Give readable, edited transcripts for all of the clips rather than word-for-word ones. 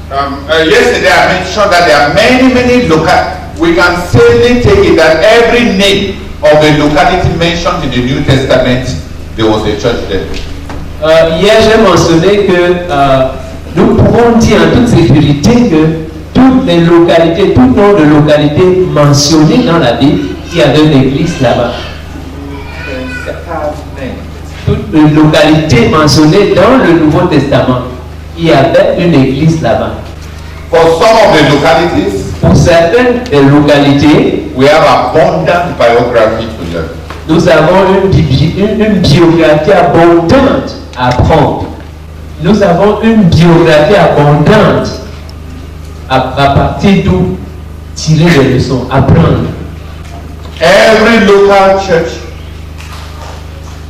Yesterday I mentioned that there are many local. We can safely take it that every name of a locality mentioned in the New Testament, there was a church there. Hier, j'ai mentionné que nous pouvons dire en toute sécurité que toutes les localités, tout nom de localité mentionné dans la Bible, il y avait une église là-bas. Toutes les localités mentionnées dans le Nouveau Testament, il y avait une église là-bas. For some of the localities, pour certaines localités, we have abundant biography to learn. Nous avons une biographie abondante à apprendre. Nous avons une biographie abondante à partir d'où tirer des leçons, apprendre. Every local church.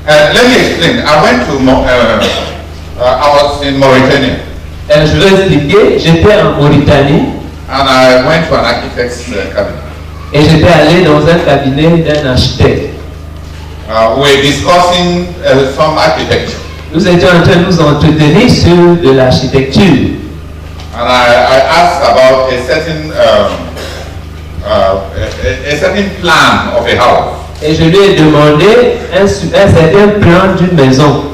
Let me explain. I went to I was in Mauritania. Je vais expliquer. J'étais en Mauritanie. And I went to an architect's cabinet. Et j'étais allé dans un cabinet d'un architecte. We were discussing some architecture. Nous étions en train de nous entretenir sur de l'architecture. And I asked about a certain plan of a house. Et je lui ai demandé un certain plan d'une maison.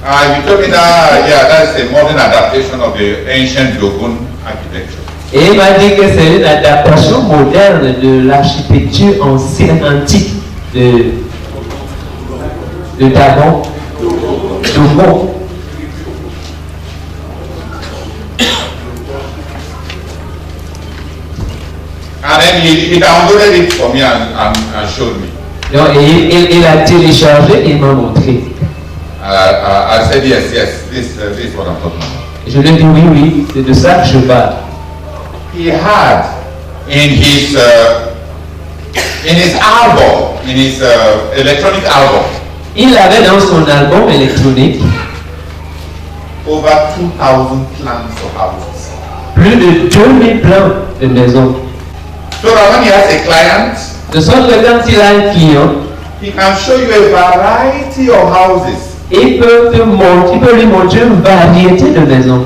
You told me that, yeah, that's a modern adaptation of the ancient Dogon architecture. Et il m'a dit que c'est une adaptation moderne de l'architecture ancienne, antique de Dogon. And then he downloaded it for me and showed me. Donc, il a téléchargé et il m'a montré. I said yes, this is what I'm talking about. Je lui ai dit oui, c'est de ça que je parle. He had in his album, in his electronic album, il avait dans son album électronique over 2,000 plans of houses. Plus de 2000 plans de maisons. So that when he has a client, de sorte que quand il a un client, he can show you a variety of houses. Il peut lui montrer une variété de maisons.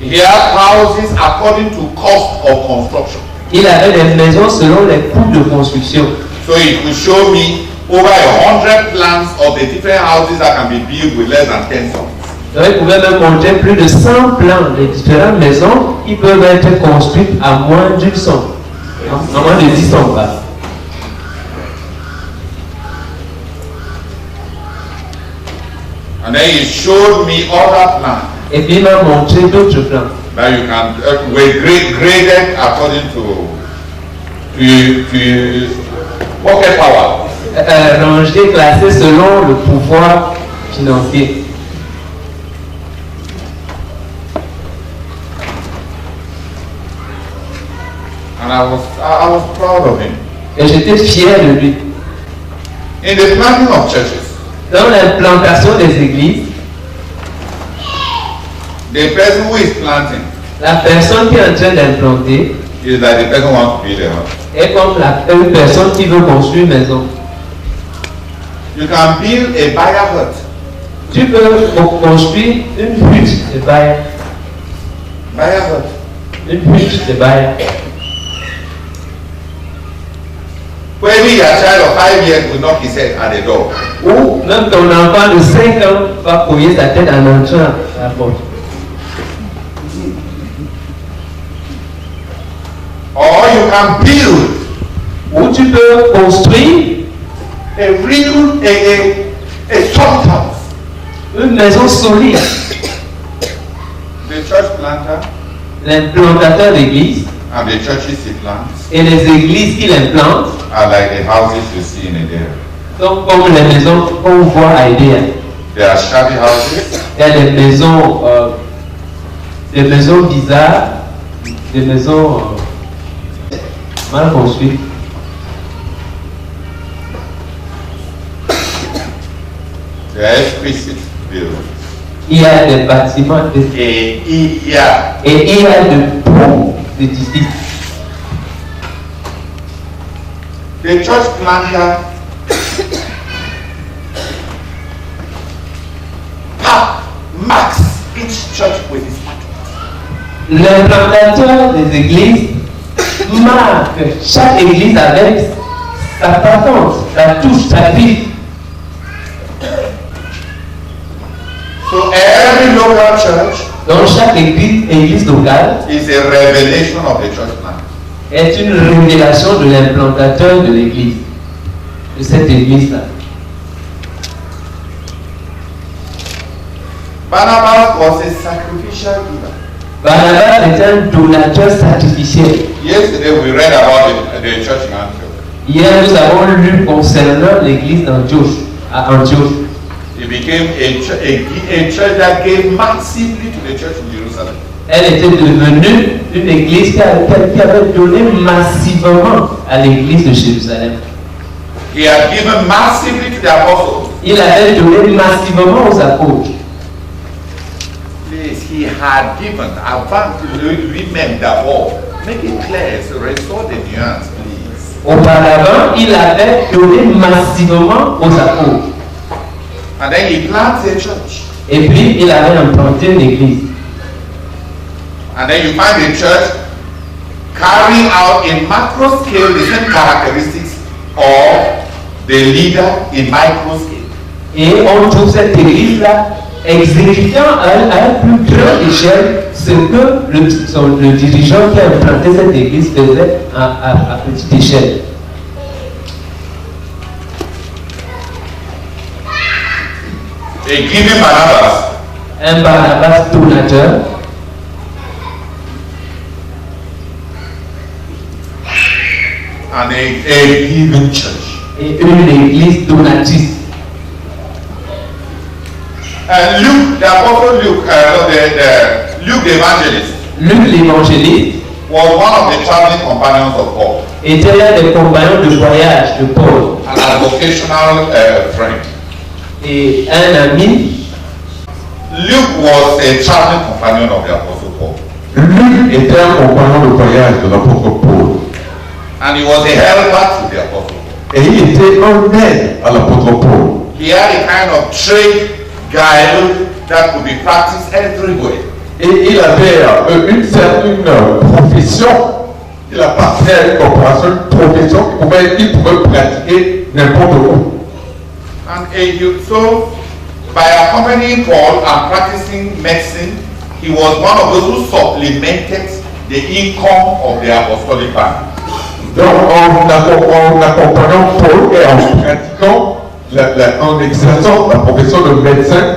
He had houses according to cost of construction. Il avait des maisons selon les coûts de construction. So he could show me over 100 plans of the different houses that can be built with less than 10 sons. Donc il pouvait me montrer plus de 100 plans de différentes maisons qui peuvent être construites à moins d'une somme, à moins de 10 sommes. And then he showed me other plans. Et puis il m'a montré d'autres plans. That you can were graded according to pocket power. Rangé, classé selon le pouvoir financier. And I was proud of him. Et j'étais fier de lui. In the planting of churches, dans l'implantation des églises, the person who is planting, la personne qui est en train d'implanter, is like the person who wants to build a house. Est comme une personne qui veut construire une maison. You can build a buyer hut. Tu peux construire une hutte de buyer. Buyer hut. Une hutte de buyer. Maybe your child of 5 years will knock his head at the door. Ou même ton enfant de 5 ans va poser sa tête en entrant à la porte. Or you can build. Ou tu peux construire a solid house. Une maison solide. The church planter. L'implantateur d'église. And the churches he plants. Et les églises qu'il implante. Are like the houses you see in Edea. Donc comme les maisons qu'on voit à Edea. There are shabby houses. Il y a des maisons bizarres, des maisons mal construites. There are exquisite buildings. Il y a des bâtiments et il y a de beaux édifices. The church planter marks each church with his pattern. L'implantateur des églises marque chaque église avec sa patente, sa touche, sa griffe. So every local church Donc chaque église locale is a revelation of the church plan. est une révélation de l'implantateur de l'église, de cette église-là. Barnabas was a sacrificial giver. Barnabas était un donateur sacrificiel. Yesterday we read about the church in Antioch. Hier, nous avons lu concernant l'église d'Antioche, à Antioche. It became a church that gave massively to the church in Jerusalem. Elle était devenue une église qui avait donné massivement à l'église de Jérusalem. He had given massively to the apostles. Il avait donné massivement aux apôtres. Please, he had given. Avant, remember d'abord. Make it clear. So restore the nuance, please. Auparavant, il avait donné massivement aux apôtres. And then he planted a church. Et puis, il avait implanté une église. And then you find the church carrying out in macro scale the same characteristics of the leader in micro scale. Et on trouve cette église-là exécutant à une plus grande échelle ce que le dirigeant qui a implanté cette église faisait à petite échelle. A given Barnabas, Un Barnabas donateur, and a given church. et une église donatrice. Luke, the apostle Luke, Luke the evangelist, Luc l'évangéliste was one of the traveling companions of Paul, était l'un des compagnons de voyage de Paul an avocational friend. et un ami. Luke was a traveling companion of the apostle Paul, Luc était un compagnon de voyage de l'apôtre Paul. and he was a helper to the apostle Paul. Et il était un aide à l'apôtre Paul. He had a kind of trade guile that could be practiced everywhere. Et il avait une certaine profession. Il appartenait à une corporation, une profession qu'il pouvait pratiquer n'importe où. And so, by accompanying Paul and practicing medicine, he was one of those who supplemented the income of the apostolic band. Donc, en accompagnant Paul et en pratiquant, en exerçant la profession de médecin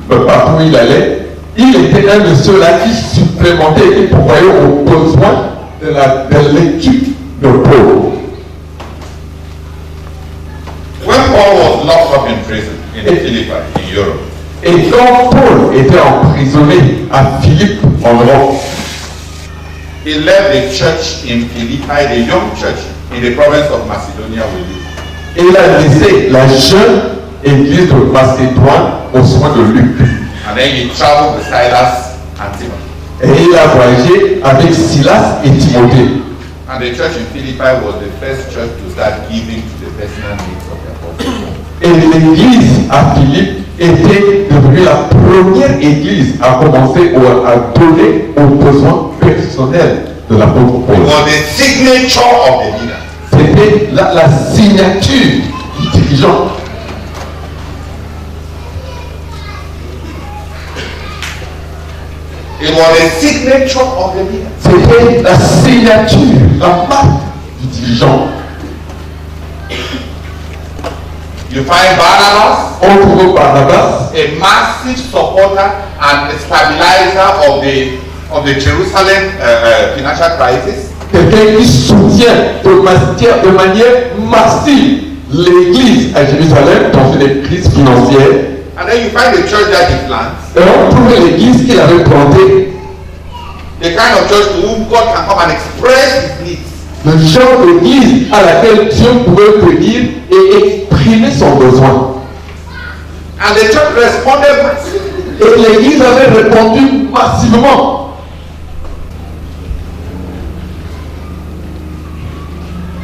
partout où il allait, il était un de ceux-là qui supplémentait et qui pourvoyait aux besoins de l'équipe de Paul. When Paul was locked up in prison in Philippi, in Europe, Et quand Paul était emprisonné à Philippe en Europe, he left the church in Philippi, the young church in the province of Macedonia with him. et il a laissé la jeune église de Macédoine aux soins de Luc. And then he traveled with Silas and Timothy. Et il a voyagé avec Silas et Timothée. And the church in Philippi was the first church to start giving to the personal needs of the apostles. Et l'église à Philippe était devenue la première église à commencer à donner aux besoins personnels de l'apôtre It Paul. was the signature of the leader. C'était la signature du dirigeant. It was the signature of the leader. C'était la signature, la marque du dirigeant. You find Barnabas, On trouve Barnabas, a massive supporter and a stabilizer of the Jerusalem financial crisis. quelqu'un qui soutient de manière massive l'église à Jérusalem dans une crise financière. And then you find the church that he plants, Et on trouve l'église qu'il avait plantée, the kind of church to whom God can come and express his needs. le genre d'église à laquelle Dieu pouvait venir et exprimer son besoin. And the church responded massively. Et l'église avait répondu massivement.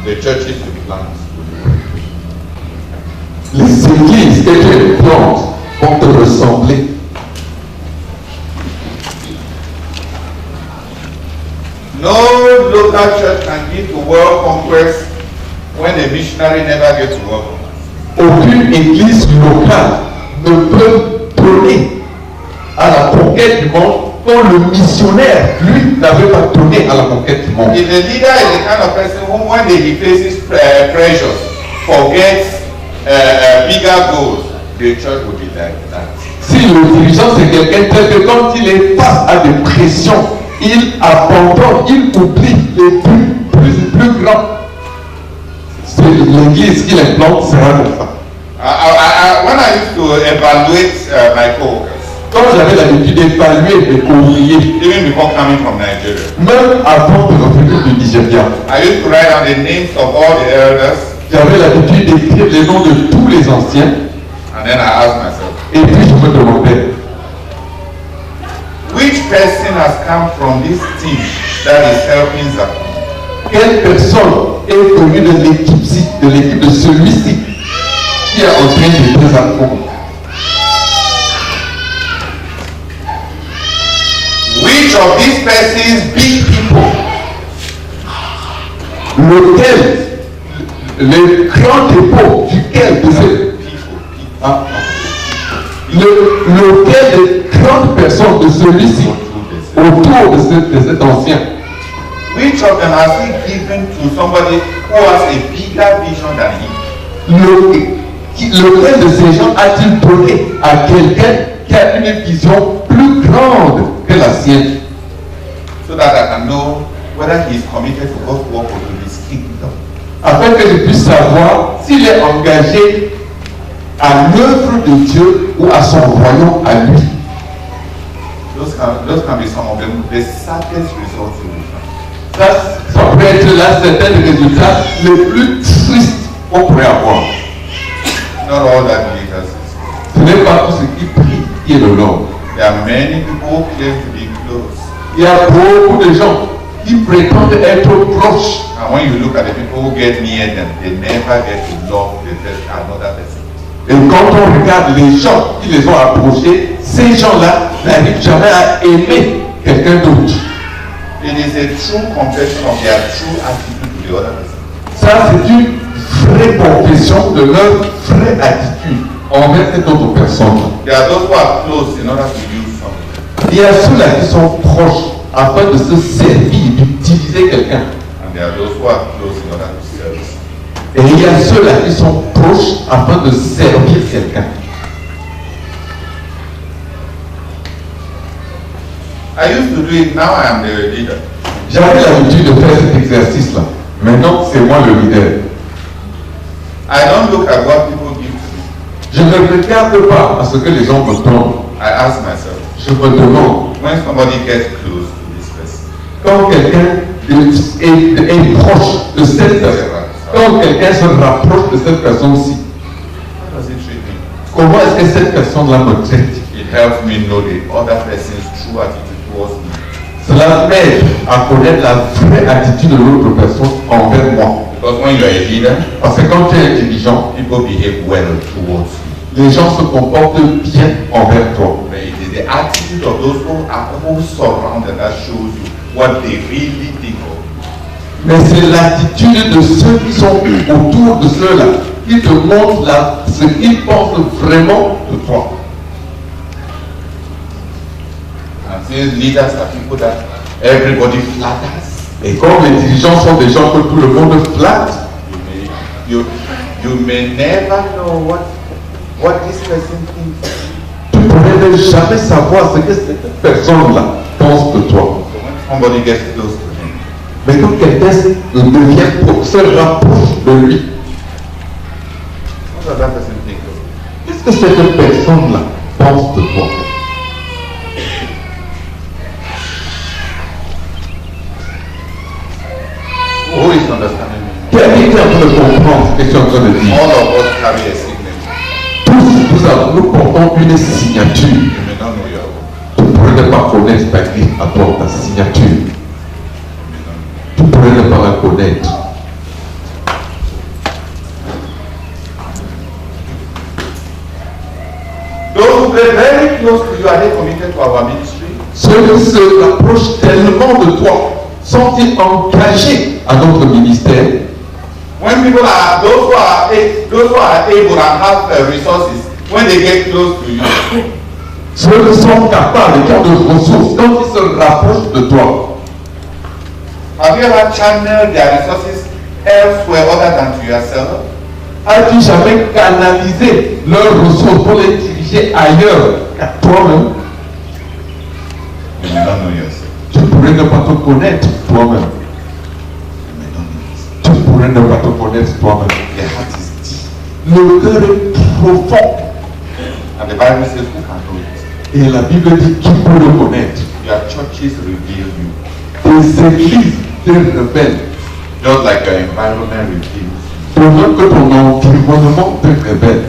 The churches you plant Les églises que tu plantes vont te ressembler. No local church can give to world conquest when a missionary never gets to work. Aucune église locale ne peut donner à la conquête du monde quand le missionnaire, lui, n'avait pas donné à la conquête du monde. If the leader is the kind of person who, when he faces pressures, forgets bigger goals, the church will be like that. Si le dirigeant c'est quelqu'un tel que quand il est face à des pressions, il abandonne, il oublie les buts plus grands. C'est l'église qui l'implante, sera comme ça. When I used to evaluate my co-workers, Quand j'avais l'habitude d'évaluer mes ouvriers, even before coming from Nigeria, même avant de revenir du Nigeria, I used to write down the names of all the elders, j'avais l'habitude d'écrire les noms de tous les anciens, and then I asked myself, et puis je me demandais, which person has come from this team that is helping Zakum? quelle personne est venue de l'équipe-ci, de l'équipe de celui-ci, qui est en train d'aider Zakum? Which of these persons big people Lequel, le grand dépôt duquel de ces... Ah, lequel des grandes personnes de celui-ci autour de cet ancien, which of them has he given to somebody who has a bigger vision than him? lequel de ces gens a-t-il donné à quelqu'un qui a une vision plus grande que la sienne, So that I can know whether he is committed to God's work or to his kingdom. afin que je puisse savoir s'il est engagé à l'œuvre de Dieu ou à son royaume à lui. Those can be some of them, the saddest results you will find. Ça peut être là certains des résultats les plus tristes qu'on pourrait avoir. Not all that glitters is. Ce n'est pas tout ce qui brille qui est de l'or. There are many people who claim to be close. Il y a beaucoup de gens qui prétendent être proches. And when you look at the people who get near them, they never get to love another person. Et quand on regarde les gens qui les ont approchés, ces gens-là n'arrivent jamais à aimer quelqu'un d'autre. It is a true confession of their true attitude to the other person. Ça, c'est une vraie confession de leur vraie attitude envers cette autre personne. There are those who are close in order to use something. Il y a ceux-là qui sont proches afin de se servir, d'utiliser quelqu'un. And there are those who are close in order to serve. Et il y a ceux-là qui sont proches afin de servir quelqu'un. I used to do it, now I am the leader. J'avais l'habitude de faire cet exercice-là. Maintenant, c'est moi le leader. I don't look at what people give to me. Je ne regarde pas à ce que les gens me donnent. I ask myself, Je me demande, when somebody gets close to this person, quand quelqu'un est proche de cette personne, quand quelqu'un se rapproche de cette personne-ci, how does it treat me? comment est-ce que cette personne-là me traite? It helps me know the other person's true attitude towards me. Cela m'aide à connaître la vraie attitude de l'autre personne envers moi. Because when you are a leader, Parce que quand tu es dirigeant, people behave well towards you. les gens se comportent bien envers toi. But it is the attitude of those who surround them that shows you what they really think of you. Mais c'est l'attitude de ceux qui sont autour de ceux-là qui te montrent ce qu'ils pensent vraiment de toi. And since leaders are people that everybody flatters, Et comme les dirigeants sont des gens que tout le monde flatte, you may never know what this person thinks. tu ne pourrais jamais savoir ce que cette personne-là pense de toi. So when somebody gets close to him, Mais quand quelqu'un se rapproche de lui, what does that person think of you? qu'est-ce que cette personne-là pense de toi? Who is understanding me? Quelqu'un est en train de comprendre ce que tu es en train de dire. All of us carry a signature. Nous portons une signature. You may not know your own. Tu pourrais ne pas connaître ta vie à toi, ta signature. You may not know. Tu pourrais ne pas la connaître. Those who get very close to you, are they committed to our ministry? Ceux qui se rapprochent tellement de toi, sont-ils engagés à notre ministère? When people are, those who are able and have resources, when they get close to you, Ceux qui sont capables, qui ont de ressources, quand ils se rapprochent de toi, have you ever channeled their resources elsewhere other than to yourself? as-tu jamais canalisé leurs ressources pour les diriger ailleurs qu'à toi-même? You may not know yourself. Tu pourrais ne pas te connaître toi-même. You may not know yourself. Tu pourrais ne pas te connaître toi-même. Their heart is deep. Le cœur est profond. And the Bible says, who can know it? Et la Bible dit qui peut le connaître. Your churches reveal you. Tes églises te révèlent. Just like your environment reveals. De même que ton environnement te révèle.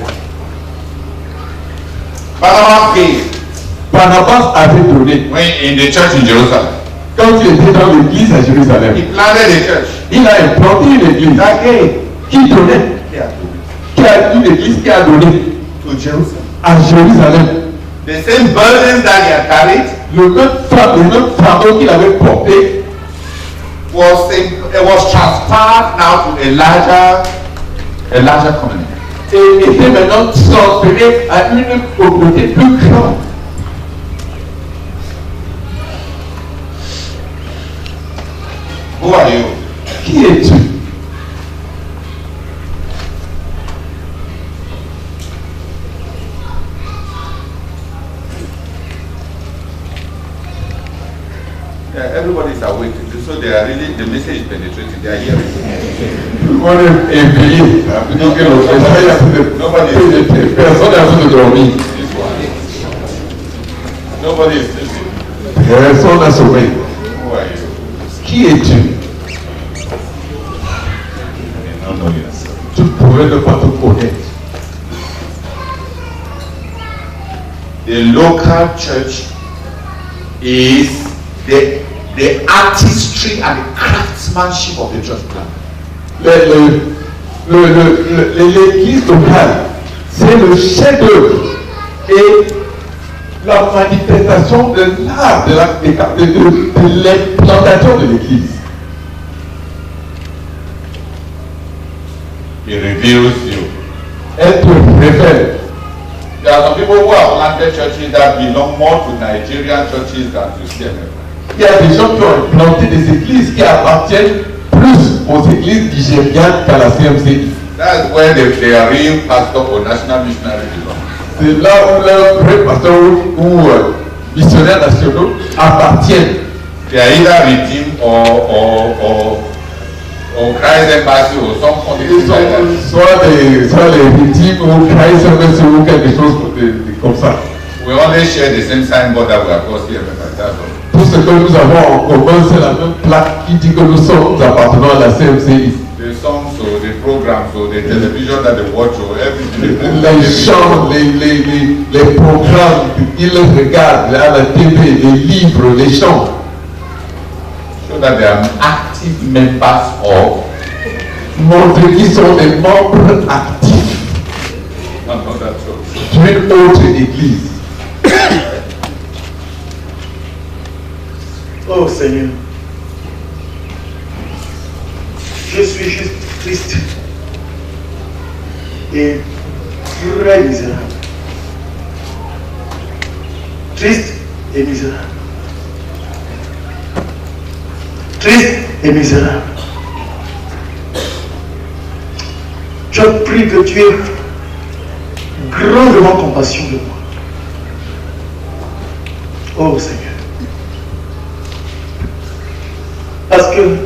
Barnabas gave Barnabas avait donné. when in the church in Jerusalem. Quand il était dans l'église à Jérusalem, He planted a church. il a implanté une église. That gave. Qui donnait? Qui a une église qui a donné To Jerusalem. à Jérusalem. The same burdens that he had carried Le même fardeau qu'il avait porté was transferred now to a larger community. et était maintenant transféré à une communauté plus grande. Who are you? Qui es-tu? Yeah, everybody is awake, so they are really, the message is penetrating, they are hearing. On est éveillé. Personne n'a envie de dormir. This one. Nobody is sleeping. Personne n'a sommeil. Who are you? Qui es-tu? You may not know yourself. Tu pourrais ne pas te connaître. The local church is the artistry and the craftsmanship of the church plan. L'église locale, c'est le chef-d'œuvre et la manifestation de l'art de l'implantation de l'église. It reveals you. Elle te révèle. There are some people who have planted churches that belong more to Nigerian churches than to CMF. Il y a des gens qui ont implanté des églises qui appartiennent plus aux églises nigérianes qu'à la CMCI. That's where their real pastor or national missionary belong. C'est là où leurs vrais pasteurs ou missionnaires nationaux appartiennent. They are either redeemed or Christ Embassy or some Ils like that. sont soit les victimes ou Christ Embassy ou quelque chose comme ça. We only share the same signboard that we have got CMF, that's all. Tout ce que nous avons en commun, c'est la même plaque qui dit que nous sommes appartenant à la CMCI. The songs or the programs or the television that they watch or everything. Les chants, les programmes qu'ils regardent à la TV, les livres, les chants. So that they are active members of Montrent qu'ils sont des membres actifs another church. d'une autre église. Oh Seigneur, je suis juste triste et très misérable. Triste et misérable. Triste et misérable. Je prie que tu aies grandement compassion de moi. Oh Seigneur. Parce que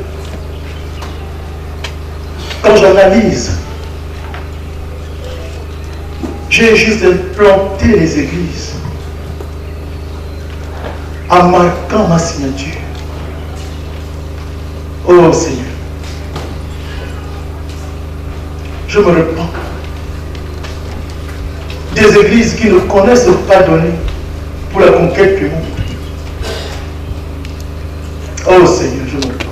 quand j'analyse, j'ai juste implanté les églises en marquant ma signature. Oh Seigneur, je me repens des églises qui ne connaissent pas donner pour la conquête du monde. Oh Seigneur, je me repens.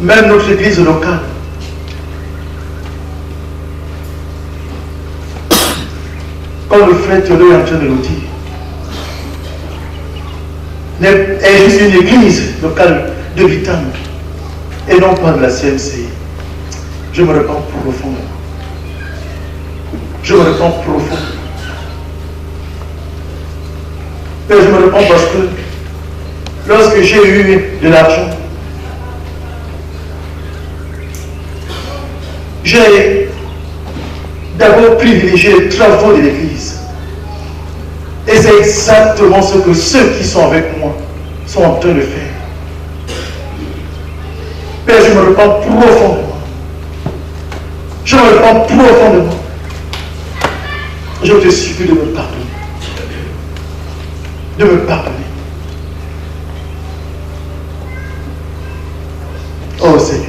Même notre église locale, quand le frère Théodore est en train de nous dire est juste une église locale de Vitam et non pas de la CMC. Je me répands profondément. Je me répands profondément. Et je me répands parce que lorsque j'ai eu de l'argent, j'ai d'abord privilégié les travaux de l'église. Et c'est exactement ce que ceux qui sont avec moi sont en train de faire. Père, je me répands profondément. Je me répands profondément. Je te supplie de me pardonner. De me pardonner. Oh Seigneur.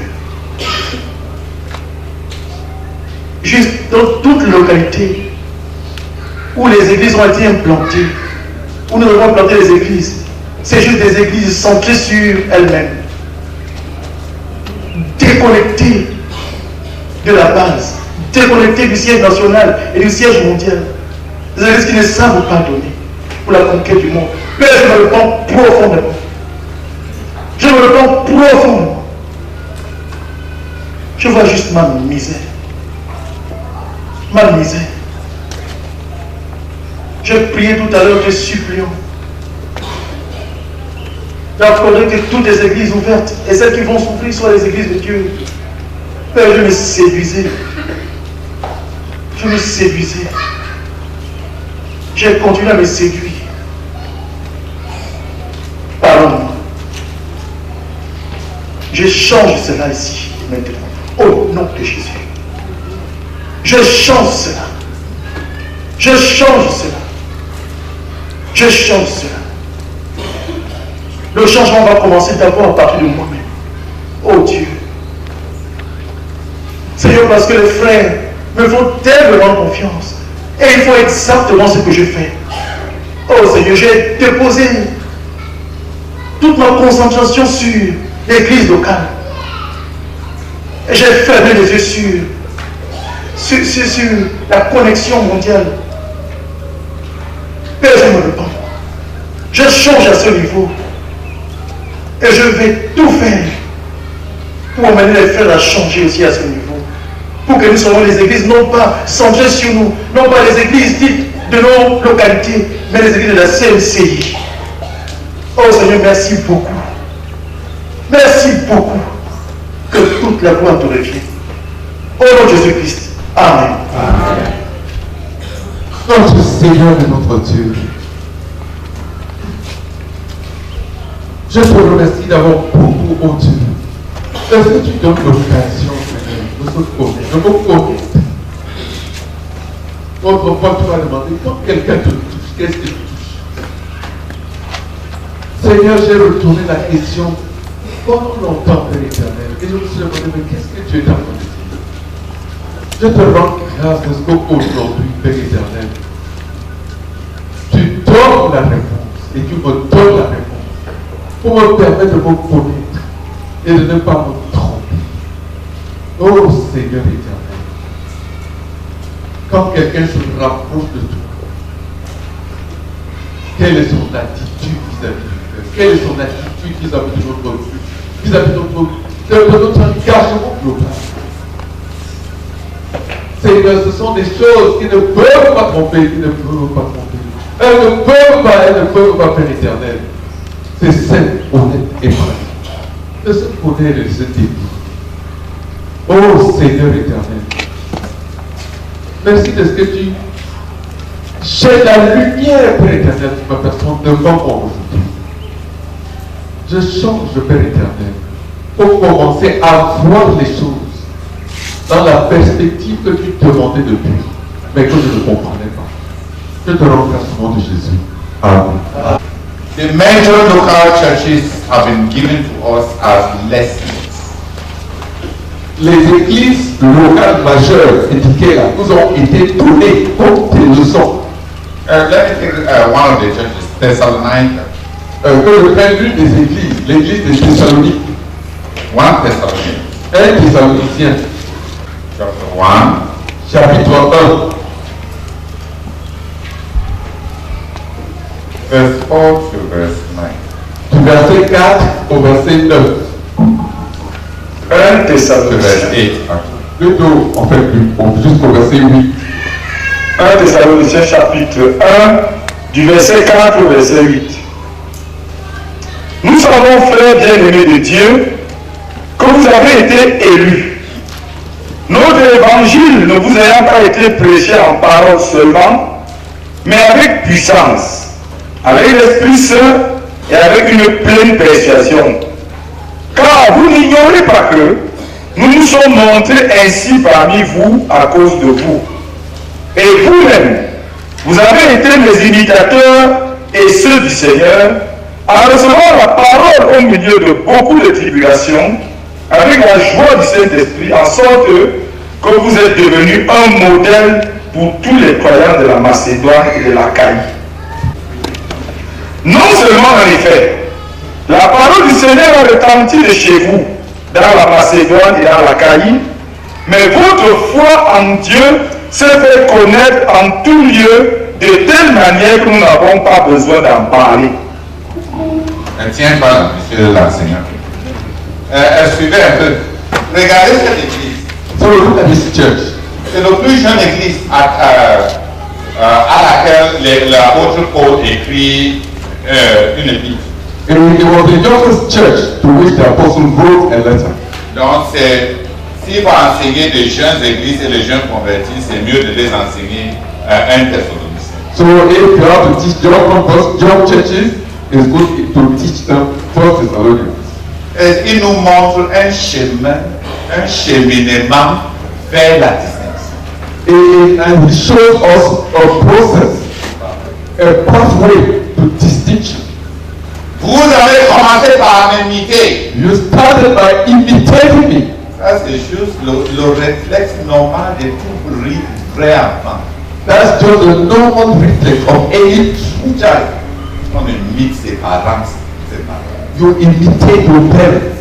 Juste dans toute localité où les églises ont été implantées, où nous avons implanté les églises, c'est juste des églises centrées sur elles-mêmes, déconnectées de la base, déconnectées du siège national et du siège mondial. Des églises qui ne savent pas donner pour la conquête du monde. Père, je me répands profondément. Je me répands profondément. Je vois juste ma misère. Ma misère. Je priais tout à l'heure, te suppliant d'accorder que toutes les églises ouvertes et celles qui vont s'ouvrir soient les églises de Dieu. Père, je me séduisais. Je me séduisais. J'ai continué à me séduire. Pardonne-moi. Je change cela ici, maintenant. Au nom de Jésus. Je change cela. Je change cela. Je change cela. Le changement va commencer d'abord à partir de moi-même. Oh Dieu. Seigneur, parce que les frères me font tellement confiance. Et ils font exactement ce que je fais. Oh Seigneur, j'ai déposé toute ma concentration sur l'église locale. Et j'ai fermé les yeux sur la connexion mondiale. Père, je me répands. Je change à ce niveau. Et je vais tout faire pour amener les frères à changer aussi à ce niveau. Pour que nous soyons les églises non pas centrées sur nous, non pas les églises dites de nos localités, mais les églises de la CMCI. Oh Seigneur, merci beaucoup. Merci beaucoup. Que toute la gloire te revienne. Au nom de Jésus-Christ. Amen. Amen. Notre Seigneur et notre Dieu, je te remercie d'avoir beaucoup, oh Dieu. Est-ce que tu donnes l'occasion, Seigneur, de me connaître? Autrefois, tu m'as demandé, quand quelqu'un te touche, qu'est-ce que tu touches? Seigneur, j'ai retourné la question pendant longtemps, Père éternel, et je me suis demandé, mais qu'est-ce que tu es en train de dire? Je te rends grâce parce qu'aujourd'hui, Père éternel, tu donnes la réponse et tu me donnes la réponse pour me permettre de me connaître et de ne pas me tromper. Oh Seigneur éternel, quand quelqu'un se rapproche de toi, quelle est son attitude vis-à-vis du cœur? Quelle est son attitude vis-à-vis de notre vie, vis-à-vis de notre engagement global? Seigneur, ce sont des choses qui ne peuvent pas tromper, qui ne peuvent pas tromper. Elles ne peuvent pas faire éternel. C'est saint, honnête et pratique. De se connaître et de se dédier. Oh Seigneur éternel, merci de ce que tu jettes la lumière, Père éternel, sur ma personne devant moi aujourd'hui. Je change, Père éternel, pour commencer à voir les choses dans la perspective que tu demandais depuis, mais que je ne comprenais pas. Je te rends grâce au nom de Jésus. Amen. The major local churches have been given to us as lessons. Les églises locales majeures indiquées là nous ont été données comme des leçons. Let me take one of the churches, Thessalonica. Que je prenne l'une des églises, l'église de Thessalonique. 1 Thessalonians. 1 Thessaloniciens, Chapter 1. chapitre 1, Verse 4 to verse 9. du verset 4 au verset 9. 1 Thessaloniciens. Plutôt, en fait, jusqu'au verset 8. 1 Thessaloniciens chapitre 1, du verset 4 au verset 8. Nous savons, frères bien-aimés de Dieu, que vous avez été élus. Notre évangile ne vous ayant pas été prêché en parole seulement, mais avec puissance, avec l'Esprit Saint et avec une pleine persuasion. Car vous n'ignorez pas que nous nous sommes montrés ainsi parmi vous à cause de vous. Et vous-même, vous avez été les imitateurs et ceux du Seigneur, en recevant la parole au milieu de beaucoup de tribulations, avec la joie du Saint-Esprit, en sorte que vous êtes devenus un modèle pour tous les croyants de la Macédoine et de l'Achaïe. Non seulement en effet, la parole du Seigneur a retenti de chez vous, dans la Macédoine et dans l'Achaïe, mais votre foi en Dieu s'est fait connaître en tout lieu de telle manière que nous n'avons pas besoin d'en parler. Tiens, pas, monsieur l'enseignant. Suivez un peu. Regardez cette église. So look at this church. C'est la plus jeune église à laquelle l'apôtre Paul écrit une épître. It was the youngest church to which the apostle wrote a letter. Donc, s'il faut enseigner des jeunes églises et les jeunes convertis, c'est mieux de les enseigner un Thessalonicien. So if you have to teach young churches, it's good to teach them First Thessalonians. Il nous montre un chemin, un cheminement vers la distinction. And he shows us a process, a pathway to distinction. Vous avez commencé par m'imiter. You started by imitating me. Ça, c'est juste le réflexe normal de tout vrai enfant. That's just the normal reflex of any true child. On imite ses parents. You imitate your parents.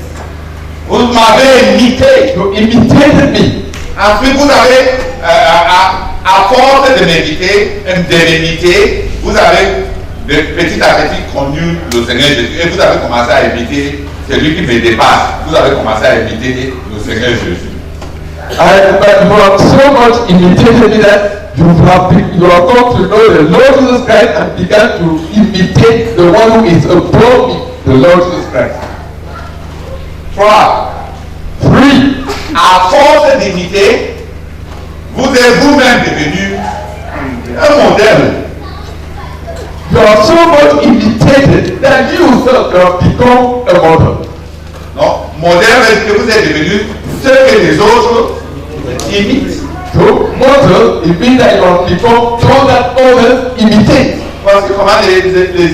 Vous m'avez imité. You imitated me. Ensuite, vous avez, à force de m'imiter, vous avez petit à petit connu le Seigneur Jésus. Et vous avez commencé à imiter celui qui me dépasse. Vous avez commencé à imiter le Seigneur Jésus. But you have so much imitated me that you have come to know the Lord Jesus Christ and began to imitate the one who is above me, the Lord Jesus Christ. 3. À force d'imiter, vous êtes vous-même devenu un modèle. You are so much imitated that you yourself have become a model. Non, modèle est que vous êtes devenu ce que les autres imitent. So, model, it means that you have become all that others imitate. Parce que comment les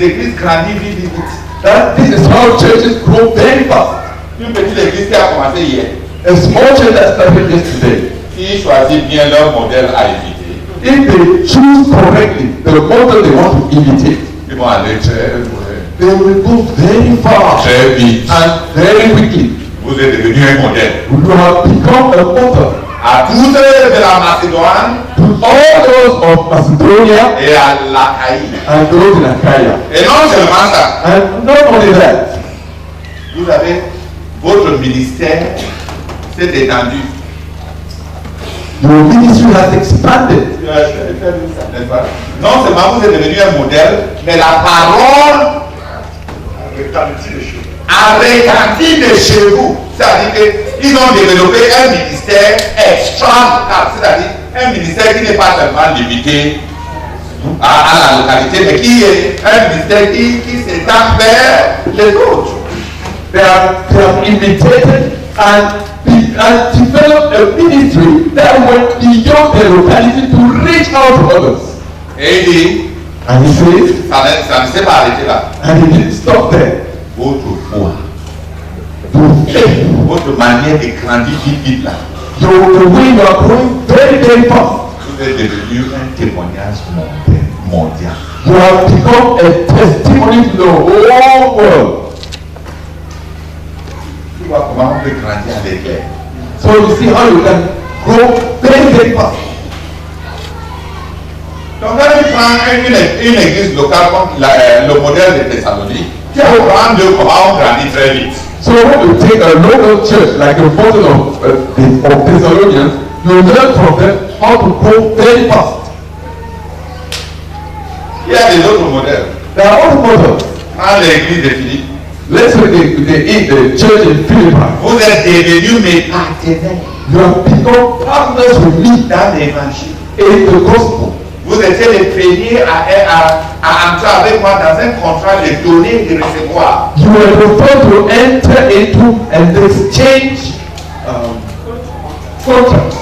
églises grandissent vite. This is how churches grow very fast. Une petite église qui a commencé hier. A small church that started yesterday. S'ils choisissent bien leur modèle à éviter, If they choose correctly the model they want to imitate, ils vont aller très they will go very far vite. and very quickly. Vous êtes devenu un modèle. You have become a model À tous de la Macédoine to all those of Macedonia et à l'Achaïe. and those in Achaia. Et non seulement ça, And not only that, vous avez votre ministère s'est étendu. your ministry has expanded. Non seulement vous êtes devenu un modèle, mais la parole a retenti de chez vous. C'est-à-dire qu'ils ont développé un ministère extraordinaire, c'est-à-dire un ministère qui n'est pas seulement limité à la localité, mais qui est un ministère qui s'étend vers les autres. They have imitated and developed a ministry that went beyond their locality to reach out to others. Et il dit, And he says, ça ne s'est pas arrêté là. and he didn't stop there. Votre foi, Your faith, votre manière de grandir vite là, the way you are growing very, very fast. vous êtes devenu un témoignage mondial. You have become a testimony to the whole world. Tu vois comment on peut grandir avec elle. So you see how you can grow very, very fast. Donc là, tu prends une église locale comme le modèle de Thessalonique. Programme de comment on grandit très vite. So when you take a local church like the model of Thessalonians, you learn from them how to grow very fast. Il y a des autres modèles. There are other models. Dans l'église de Philippe, Let's say the church in Philippi. vous êtes devenus mes partenaires You have become partners with me dans l'évangile. in the gospel. Vous étiez les premiers à entrer avec moi dans un contrat de donner et de recevoir. You were the first to enter into and exchange contracts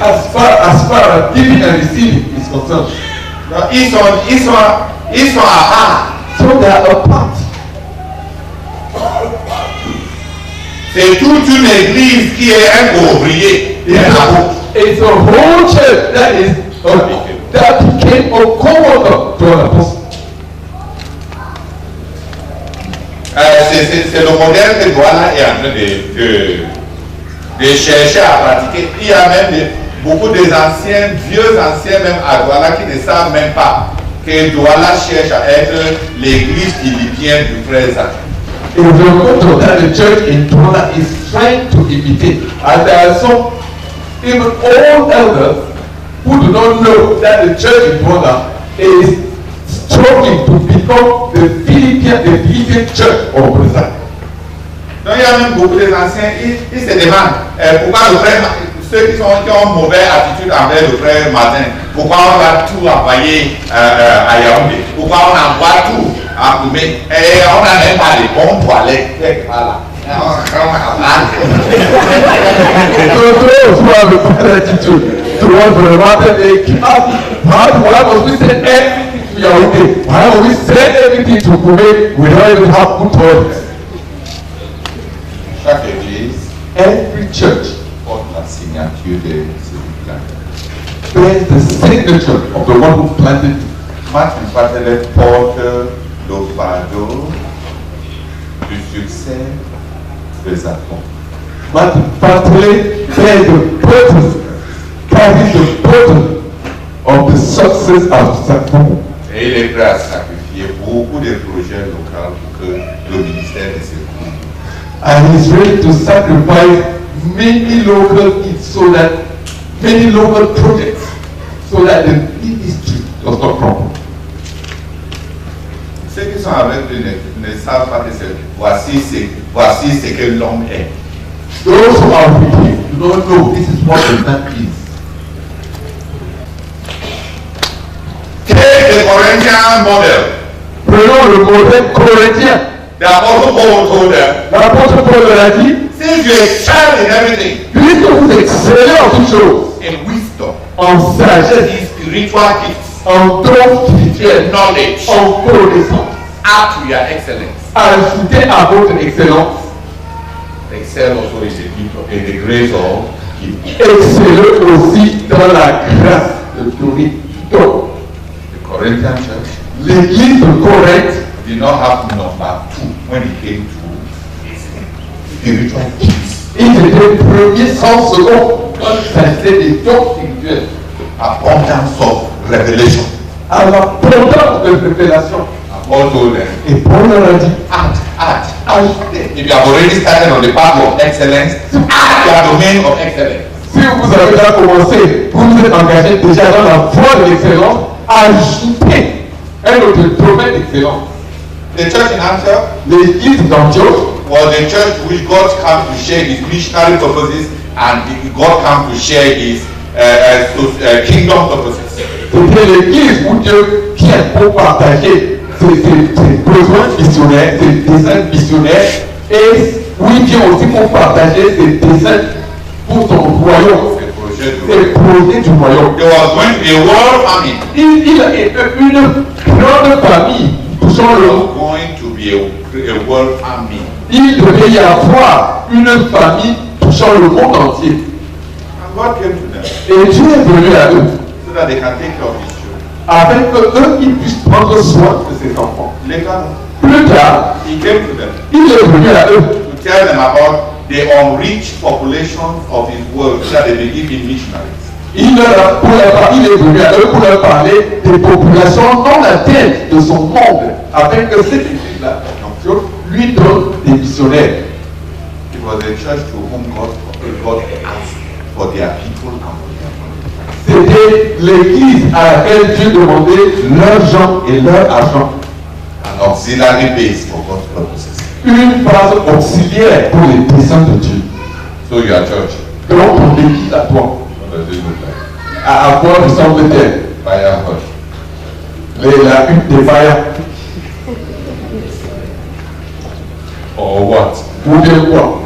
as far as giving and receiving is concerned. Donc, ils sont à part. So they are apart. C'est toute une église qui est un ouvrier. It's a whole church that became a co-worker to an apostle. C'est le modèle que Douala est en train de chercher à pratiquer. Il y a même beaucoup des anciens, vieux anciens même à Douala qui ne savent même pas que Douala cherche à être l'église philippienne du frère Zach. If you go to that church in Douala is trying to imitate, and there are some even old elders who do not know that the church in Douala is struggling to become the Philippian church of Brazil. Donc il y a même beaucoup des anciens, ils se demandent pourquoi le frère, ceux qui ont une mauvaise attitude envers le frère Martin, pourquoi on va tout envoyer à Yaoundé, pourquoi on envoie tout à Koumé, et on n'a même pas de bons toilettes quelque part là. So those who have a bad attitude towards the matter, they keep asking, why must we send everything to Yaoundé? Why must we send everything to Koumé? We don't even have good toilets. Chaque église, Every church porte la signature de celui qui l'a fait. bears the signature of the one who planted it. Martin Patelet porte le fardeau du succès des apôtres. Martin Bartley bears the burden, carries the burden of the success of Sacrament. Et il est prêt à sacrifier beaucoup de projets locaux pour que le ministère ne se trouve. And he's ready to sacrifice many local needs so that many local projects so that the ministry does not crumble. Ceux qui sont avec lui ne savent pas que c'est voici ce que l'homme est. Those who are with him do not know this is what the man is. Take the Corinthian model. Prenons le modèle corinthien. The Apostle Paul told them, L'apôtre Paul leur a dit, since you excel in everything, puisque vous excellez en toutes choses, in wisdom, en sagesse, in spiritual gifts, en dons spirituels, knowledge, en connaissance, add to your excellence. ajoutez à votre excellence, Excel also is a gift in the grace of giving. excellez aussi dans la grâce de donner du don. The Corinthian church L'église de Corinthe did not have number 2 when it came to spiritual gifts. ils étaient premiers sans second quand il s'agissait des dons spirituels. Abundance of revelation. À l'abondance de révélation. Paul told them, Et Paul leur a dit, add. ajoutez. If you have already started on the path of excellence, add your domain of excellence. Si vous avez déjà commencé, vous vous êtes engagé déjà dans la voie de l'excellence, ajoutez un autre domaine d'excellence. The church in Antioch L'église d'Antioche was the church which God came to share his missionary purposes and God came to share his kingdom purposes. c'était l'église où Dieu vient pour partager ses besoins missionnaires, ses desseins missionnaires, et où il vient aussi pour partager ses desseins pour son royaume, ses projets du royaume. There was going to be a world famine. Il a une grande famille touchant le There monde. was going to be a world famine. Il devait y avoir une famille touchant le monde entier. And God came to them Et Dieu est venu à eux, so that they can take care of his children. afin que eux ils puissent prendre soin de ses enfants. Later, Plus tard, he came to them il est venu à eux to tell them about the unreached population of his world so that they may give him missionaries. Il est venu à eux pour leur parler des populations non atteintes de son monde, afin que cette église-là lui donne des missionnaires. It was a church to whom God asked for their people and for their money. C'était l'église à laquelle Dieu demandait leurs gens et leur argent. An auxiliary base for God's purposes. Une base auxiliaire pour les desseins de Dieu. So your church, Donc ton église à toi, what does it look like? à quoi ressemble-t-elle? Fire hut. La une des failles Or what? ou bien quoi?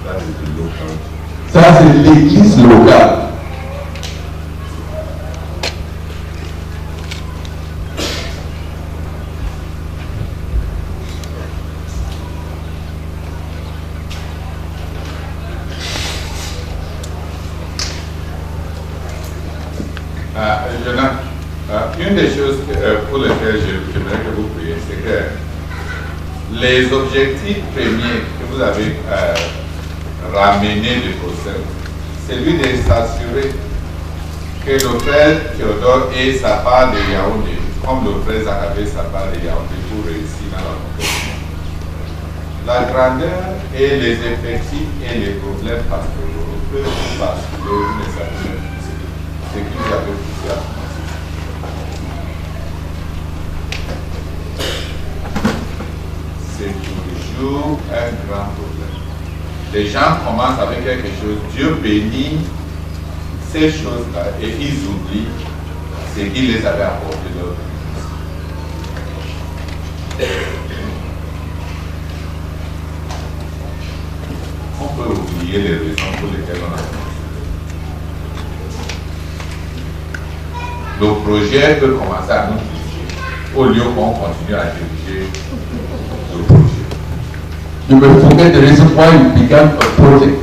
That is the local. Ça c'est l'église locale. Jonathan, une des choses pour lesquelles j'aimerais que vous priez, c'est que les objectifs premiers que vous avez ramenés de Bruxelles, c'est lui de s'assurer que le frère Théodore ait sa part de Yaoundé, comme le frère Zach avait sa part de Yaoundé pour réussir dans la compétition. La grandeur et les effectifs et les problèmes pastoraux peuvent basculer une certaine ce qui nous avait poussé à commencer. C'est toujours un grand problème. Les gens commencent avec quelque chose, Dieu bénit ces choses-là et ils oublient ce qu'il les avait apporté de leur vie. On peut oublier les raisons pour lesquelles on a commencé. Le projet peut commencer à nous diriger au lieu qu'on continue à diriger le projet. You may forget the reason why you began a project.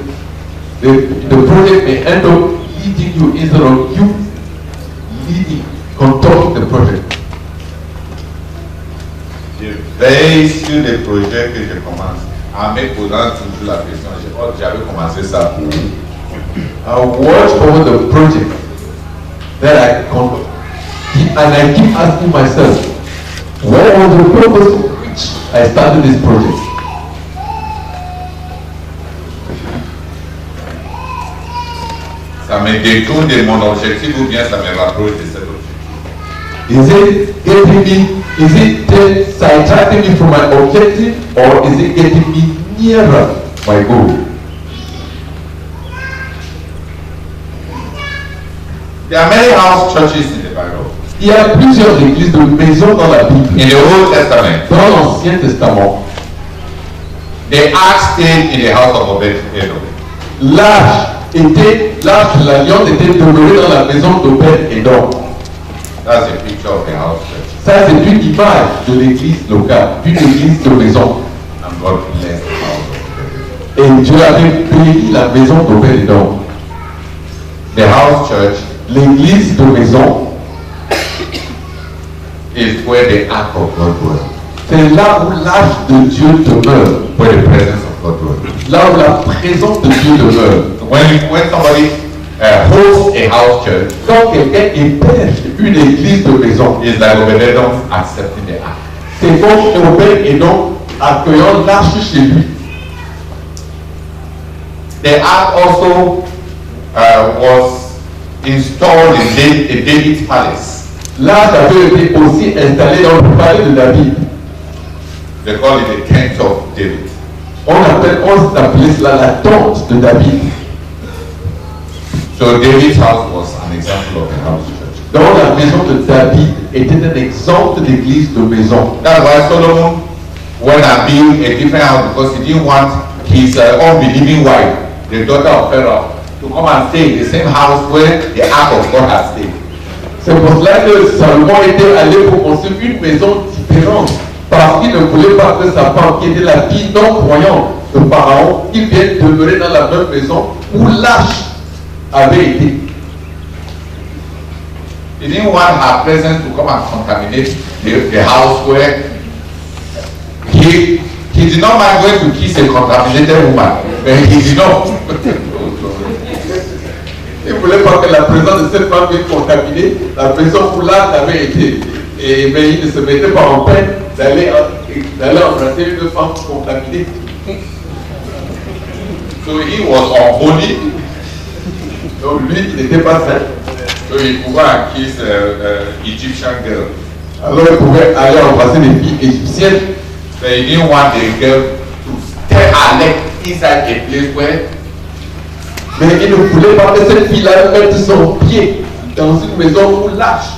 The project may end up leading you instead of you leading, controlling the project. Je veille sur les projets que je commence en me posant toujours la question, j'avais commencé ça pour I watch over the project that I control, and I keep asking myself, what was the purpose for which I started this project? ça me détourne de mon objectif ou bien ça me rapproche de cet objectif. Is it getting me, is it sidetracking me from my objective, or is it getting me nearer my goal? There are many house churches in the Bible. Il y a plusieurs églises de maisons dans la Bible. In the Old Testament, Dans l'Ancien Testament, the ark stayed in the house of Obed-Edom. l'arche de la lionne était demeurée dans la maison d'Obed-Edom. That's a picture of the house church. Ça, c'est une image de l'église locale, une église de maison. And God blessed the house of Obed-Edom. Et Dieu avait béni la maison d'Obed-Edom. The house church L'église de maison, is where the ark of God dwells, c'est là où l'arche de Dieu demeure. where the presence of God dwells. Là où la présence de Dieu demeure. When somebody hosts a house church, Quand quelqu'un héberge une église de maison, it's like Obed-Edom accepting the ark. c'est comme Obed-Edom accueillant l'arche chez lui. The ark also was installed in David's palace. L'arche avait été aussi installée dans le palais de David. They call it the tent of David. On appelait cela la tente de David. So David's house was an example of a house church. Dans la maison de David était un exemple d'église de maison. That's why Solomon went and built a different house because he didn't want his unbelieving wife, the daughter of Pharaoh, to come and stay in the same house where the ark of God had stayed. C'est pour cela que Salomon était allé pour construire une maison différente. Parce qu'il ne voulait pas que sa femme, qui était la fille non croyante de Pharaon, qu'il vienne demeurer dans la même maison où l'arche avait été. He didn't want her presence to come and contaminate the house where he did not mind going to kiss a contaminated woman, but he did not. Il ne voulait pas que la présence de cette femme vienne contaminer la maison où l'âne avait été. Mais il ne se mettait pas en peine d'aller embrasser une femme contaminée. So he was unholy. Donc lui, il n'était pas saint. So he pouvait kiss Egyptian girl. Alors il pouvait aller embrasser les filles égyptiennes. But he didn't want the girl to step her leg inside a place where. Mais il ne voulait pas que cette fille-là mette son pied dans une maison où lâche.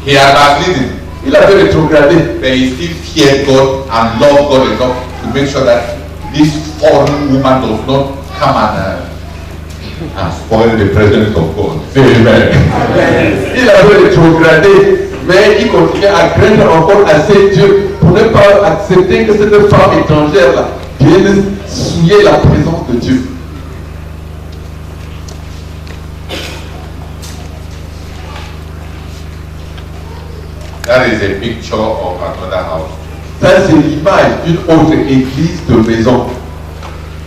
He had backslidden. Il avait rétrogradé. But he still feared God and loved God enough to make sure that this foreign woman does not come and spoil the presence of God. Amen. Il avait rétrogradé, mais il continuait à craindre encore assez Dieu pour ne pas accepter que cette femme étrangère-là vienne souiller la présence de Dieu. That is a picture of another house. Ça, c'est l'image d'une autre église de maison.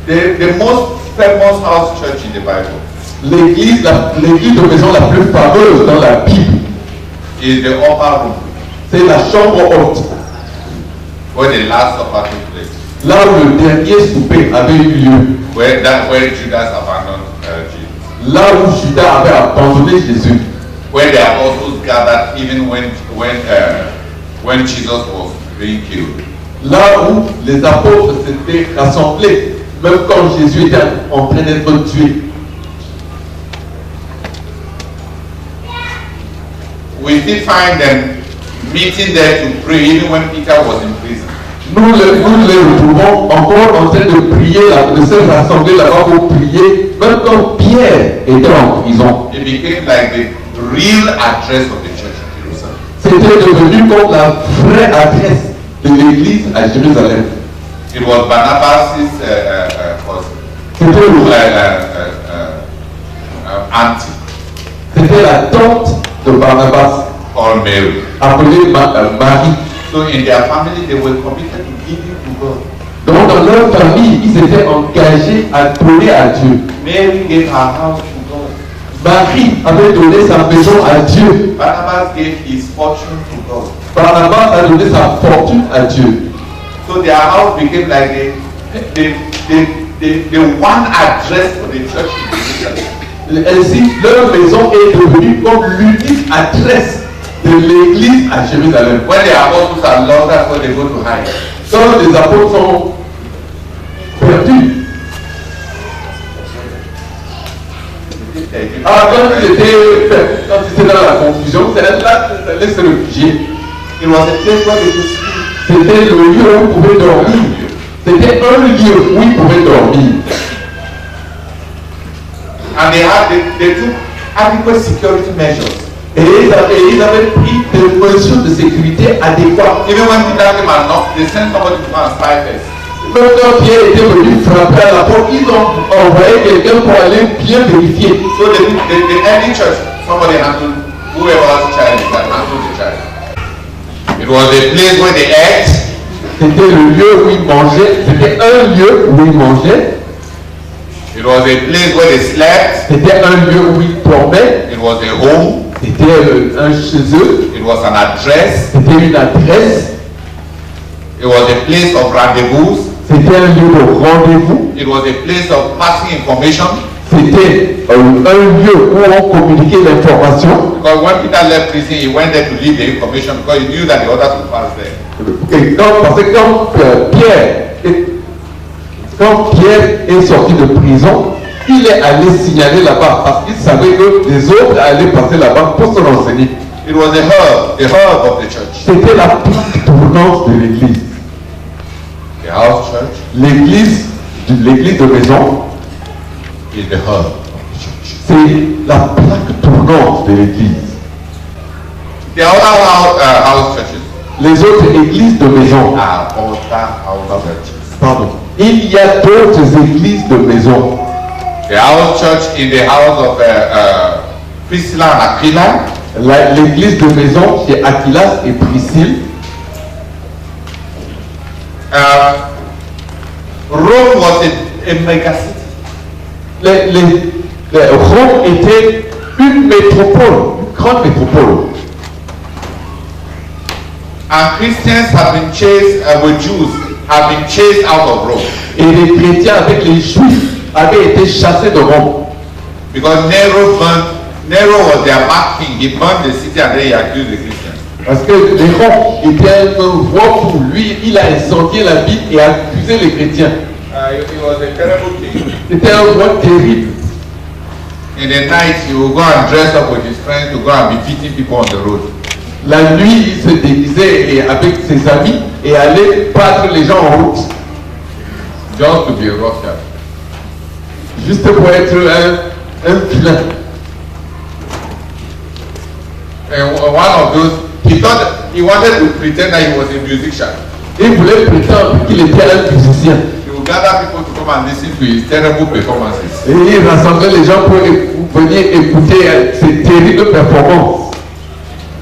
The most famous house church in the Bible L'église de maison la plus fameuse dans la Bible, is the upper room, c'est la chambre haute, where the last supper took place, là où le dernier souper avait eu lieu, where Judas abandoned Jesus, là où Judas avait abandonné Jésus, where the apostles gathered even when Jesus was being killed. là où les apôtres s'étaient rassemblés, même quand Jésus était en train d'être tué. We still find them meeting there to pray even when Peter was in prison. Nous les retrouvons encore en train de prier, de se rassembler là-bas pour prier, même quand Pierre était en prison. It became like the real address of the church in Jerusalem. C'était devenu comme la vraie adresse de l'église à Jérusalem. It was Barnabas' C'était auntie C'était la tante de Barnabas, called Mary. appelée Marie. So in their family, they were committed to giving to God. Donc dans leur famille, ils étaient engagés à donner à Dieu. Mary gave her house to God. Marie avait donné sa maison à Dieu. Barnabas gave his fortune to God. Barnabas a donné sa fortune à Dieu. So their house became like the one address for the church in Jerusalem. Ainsi, leur maison est devenue comme l'unique adresse de l'église à Jérusalem. When the apostles are lost, that's where they go to hide. Quand les apôtres sont perdus, quand ils étaient dans la confusion, c'est là qu'ils allaient se réfugier. It was a place where they could sleep. C'était le lieu où ils pouvaient dormir. C'était un lieu où ils pouvaient dormir. And they took adequate security measures. Et ils avaient pris des mesures de sécurité adéquates. Even when Peter came and knocked, they sent somebody to go and spy first. Même quand Pierre était venu frapper à la porte, ils ont envoyé quelqu'un pour aller bien vérifier. So the early church, somebody handled whoever's child is that handled the child. It was a place where they ate. C'était le lieu où ils mangeaient. C'était un lieu où ils mangeaient. It was a place where they slept. C'était un lieu où ils dormaient. It was a home. C'était un chez eux. It was an address. C'était une adresse. It was a place of rendezvous. C'était un lieu de rendez-vous. It was a place of passing information. C'était un lieu où on communiquait l'information. Because when Peter left prison, he went there to leave the information because he knew that the others would pass there. Parce que quand Pierre est sorti de prison, il est allé signaler là-bas parce qu'il savait que les autres allaient passer là-bas pour se renseigner. It was the hub of the church. C'était la plaque tournante de l'église. The house church L'église de maison, is the hub of the church. c'est la plaque tournante de l'église. The other house churches Les autres églises de maison, are other house churches. pardon, il y a d'autres églises de maison. The house church in the house of Priscilla and Aquila. L'église de maison chez Aquilas et Priscille. Rome was a mega city. Rome était une métropole, une grande métropole. And Christians have been chased, with Jews, have been chased out of Rome. Et les chrétiens avec les juifs avaient été chassés de Rome. Because Nero was their mad king. He burned the city and then he accused the Christians. Parce que Néron était un roi pour lui, il a incendié la ville et a accusé les chrétiens. He was a terrible king. C'était un roi terrible. In the night, he would go and dress up with his friends to go and be beating people on the road. La nuit, il se déguisait avec ses amis et allait battre les gens en route. Just to be a ruffian. Juste pour être un vilain. And one of those, he thought he wanted to pretend that he was a musician. Il voulait prétendre qu'il était un musicien. He would gather people to come and listen to his terrible performances. Et il rassemblait les gens pour venir écouter ses terribles performances.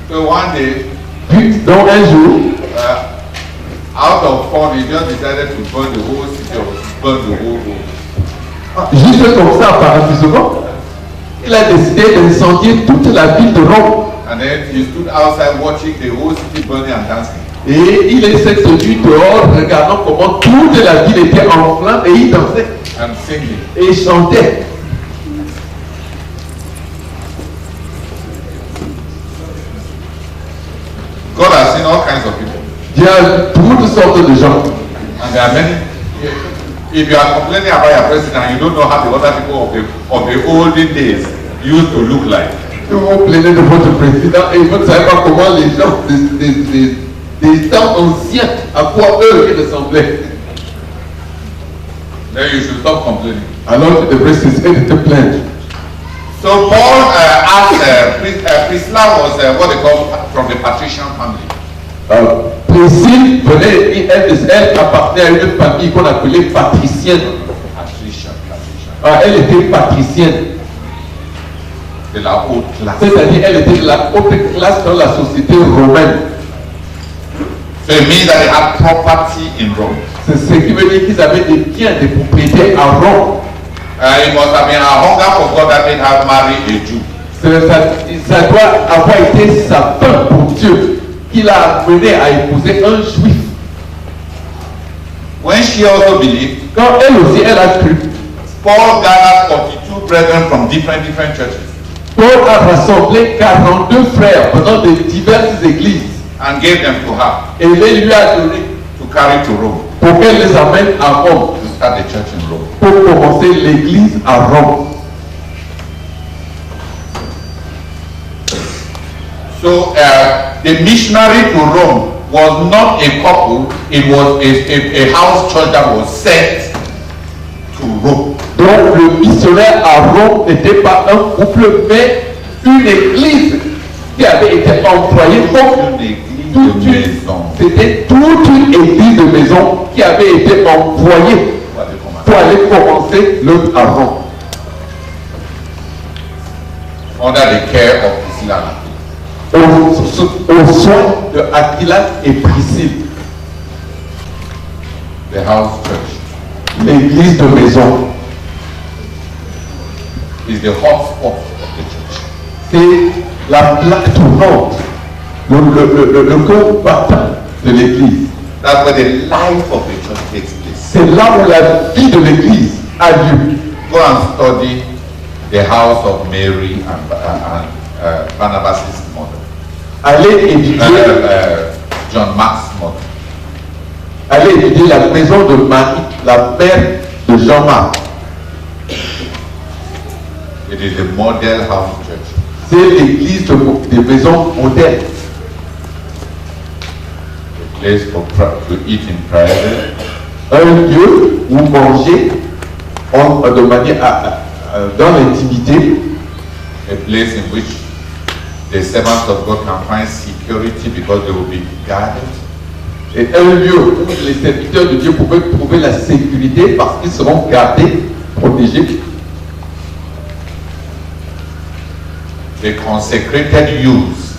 So one day, Puis, dans un jour, out of fun, he just decided to burn the whole city or burn the whole road. juste comme ça, par amusement, il a décidé d'incendier toute la ville de Rome. And then he stood outside watching the whole city burning and dancing. Et il s'est tenu dehors, regardant comment toute la ville était en flammes et il dansait And singing. et il chantait. God has seen all kinds of people. Il y a toutes sortes de gens. And there are many. If you are complaining about your president, you don't know how the other people of the olden days used to look like. Si vous plaignez de votre président et vous ne savez pas comment les gens des temps anciens, à quoi eux ils ressemblaient. Then you should stop complaining. Alors tu devrais cesser de te plaindre. So Paul asked Priscilla was what they call from the patrician family. Priscille venait, elle appartenait à une famille qu'on appelait patricienne. Patrician. Elle était patricienne. De la haute classe. C'est-à-dire elle était de la haute classe dans la société romaine. So it means that they had property in Rome. C'est ce qui veut dire qu'ils avaient des biens, des propriétés à Rome. It must have been a hunger for God that made her marry a Jew. Ça doit avoir été sa faim pour Dieu qui l'a amené à épouser un juif. When she also believed, Quand elle aussi, elle a cru, Paul gathered 42 brethren from different churches Paul a rassemblé 42 frères venant de diverses églises and gave them to her et les lui a donné to carry to Rome, pour qu'elle les amène à Rome, to start the church in Rome. pour commencer l'église à Rome. So the missionary to Rome was not a couple, it was a house church that was sent to Rome. Donc le missionnaire à Rome n'était pas un couple, mais une église qui avait été employée comme Une église de maison. c'était toute une église de maison qui avait été employée pour aller commencer l'œuvre à Rome. Under the care of Priscilla. Au soin de Aquilas et Priscille, The house church l'église de maison. is the hotspot of the church. C'est la plaque tournante, le cœur battant de l'église. That's where the life of the church takes place. C'est là où la vie de l'église a lieu. Go and study the house of Mary and Barnabas' mother. Allez étudier, John Mark's mother. allez étudier la maison de Marie, la mère de Jean-Marc. It is a model house church. C'est l'église des maisons modernes. A place to eat in private. Un lieu où manger de manière dans l'intimité. A place in which the servants of God can find security because they will be guarded. Et un lieu où les serviteurs de Dieu pouvaient trouver la sécurité parce qu'ils seront gardés, protégés. the consecrated use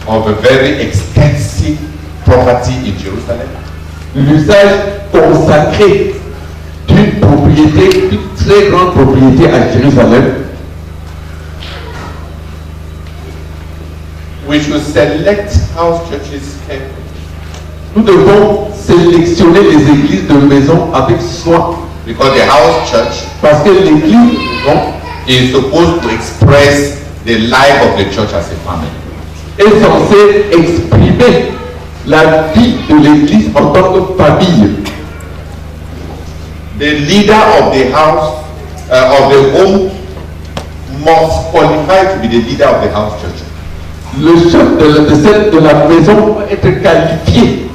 of a very extensive property in Jerusalem. L'usage consacré d'une propriété, d'une très grande propriété à Jérusalem. We should select house churches carefully. Nous devons sélectionner les églises de maison avec soin. Because the house church Parce que l'église de maison is supposed to express the life of the church as a family. est censée exprimer la vie de l'église en tant que famille. The leader of the house, of the home, must qualify to be the leader of the house church. Le chef de la maison doit être qualifié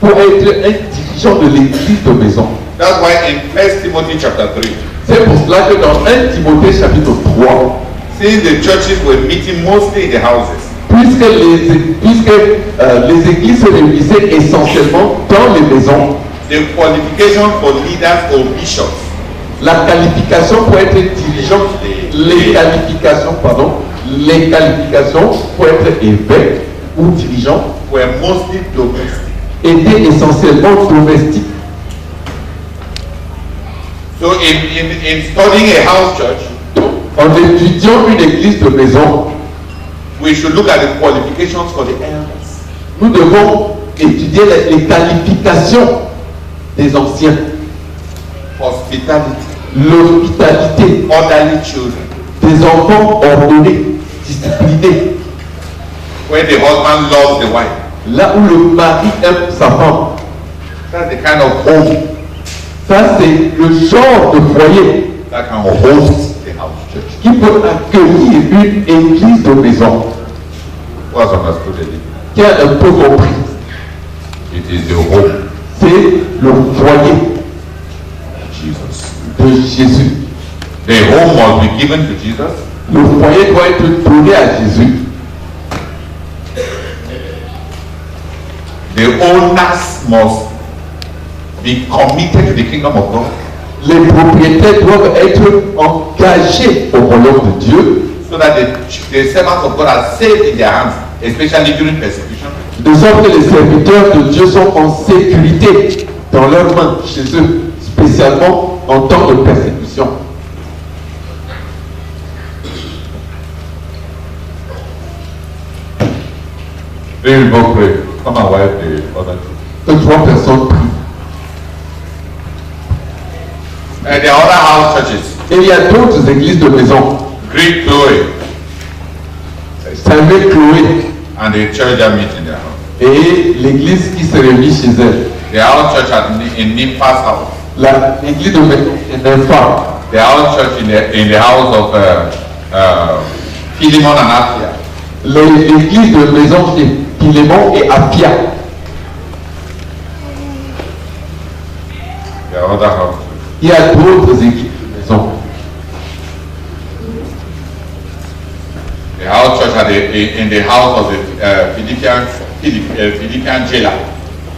pour être un dirigeant de l'église de maison. That's why in 1 Timothy chapter 3, C'est pour cela que dans 1 Timothée chapitre 3, since the churches were meeting mostly in the houses, puisque les églises se réunissaient essentiellement dans les maisons, the qualification for leaders or bishops la qualification pour être dirigeant, les qualifications pour être évêque ou dirigeant were mostly domestic. étaient essentiellement domestiques. So in studying a house church, En étudiant une église de maison, we should look at the qualifications for the elders. nous devons étudier les qualifications des anciens, Hospitality, l'hospitalité, orderly children. des enfants ordonnés, disciplinés, When the husband loves the wife, là où le mari aime sa femme. that's the kind of home Ça, c'est le genre de foyer that can host the house church. qui peut accueillir une église de maison. Who has understood the difference? Qui a un peu compris. It is the home C'est le foyer of Jesus. de Jésus. The home must be given to Jesus. Le foyer doit être donné à Jésus. The owners must be committed to the kingdom of God, Les propriétaires doivent être engagés au royaume de Dieu, so that the servants of God are safe in their hands, especially during persecution. de sorte que les serviteurs de Dieu sont en sécurité dans leurs mains, chez eux, spécialement en temps de persécution. They will both pray. Come and wipe the other two. Que 3 personnes prient. And there are other house churches. Et il y a d'autres églises de maison. Greek Chloe Samuel Chloé and the church that meet in their house. et l'église qui se réunit chez elle. The house church in Nympha's house. L'église de Nympha. The house church in the house of Philemon and Apphia. L'église de maison chez Philémon et Appia. There are other house churches. Il y a d'autres églises de maison. The house church in the house of the Philippian jailer.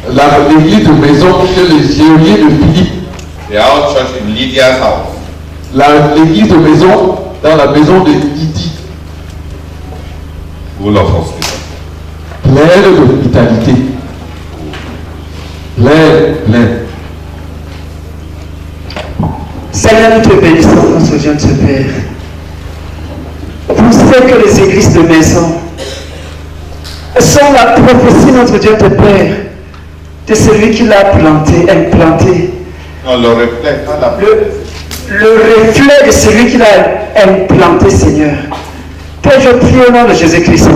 L'église de maison chez le geôlier de Philippe. The house church in Lydia's house. L'église de maison dans la maison de Lydie. Full of hospital. Pleine d'hospitalité. Pleine. Seigneur, nous te bénissons, notre Dieu, notre Père. Vous savez que les églises de maison sont la prophétie, notre Dieu, notre Père, de celui qui l'a planté, implanté. Non, le reflet, pas la Le reflet de celui qui l'a implanté, Seigneur. Père, je prie au nom de Jésus-Christ.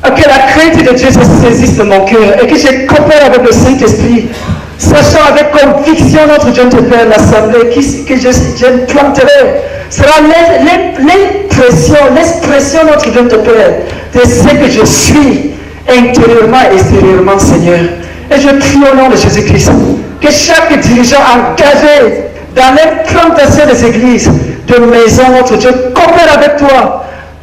Que la crainte de Dieu se saisisse de mon cœur et que je coopère avec le Saint-Esprit, sachant avec conviction, notre Dieu, notre Père, l'Assemblée que je planterai sera l'expression, notre Dieu, notre Père, de ce que je suis intérieurement et extérieurement, Seigneur. Et je prie au nom de Jésus-Christ que chaque dirigeant engagé dans l'implantation des églises de maison, notre Dieu, coopère avec toi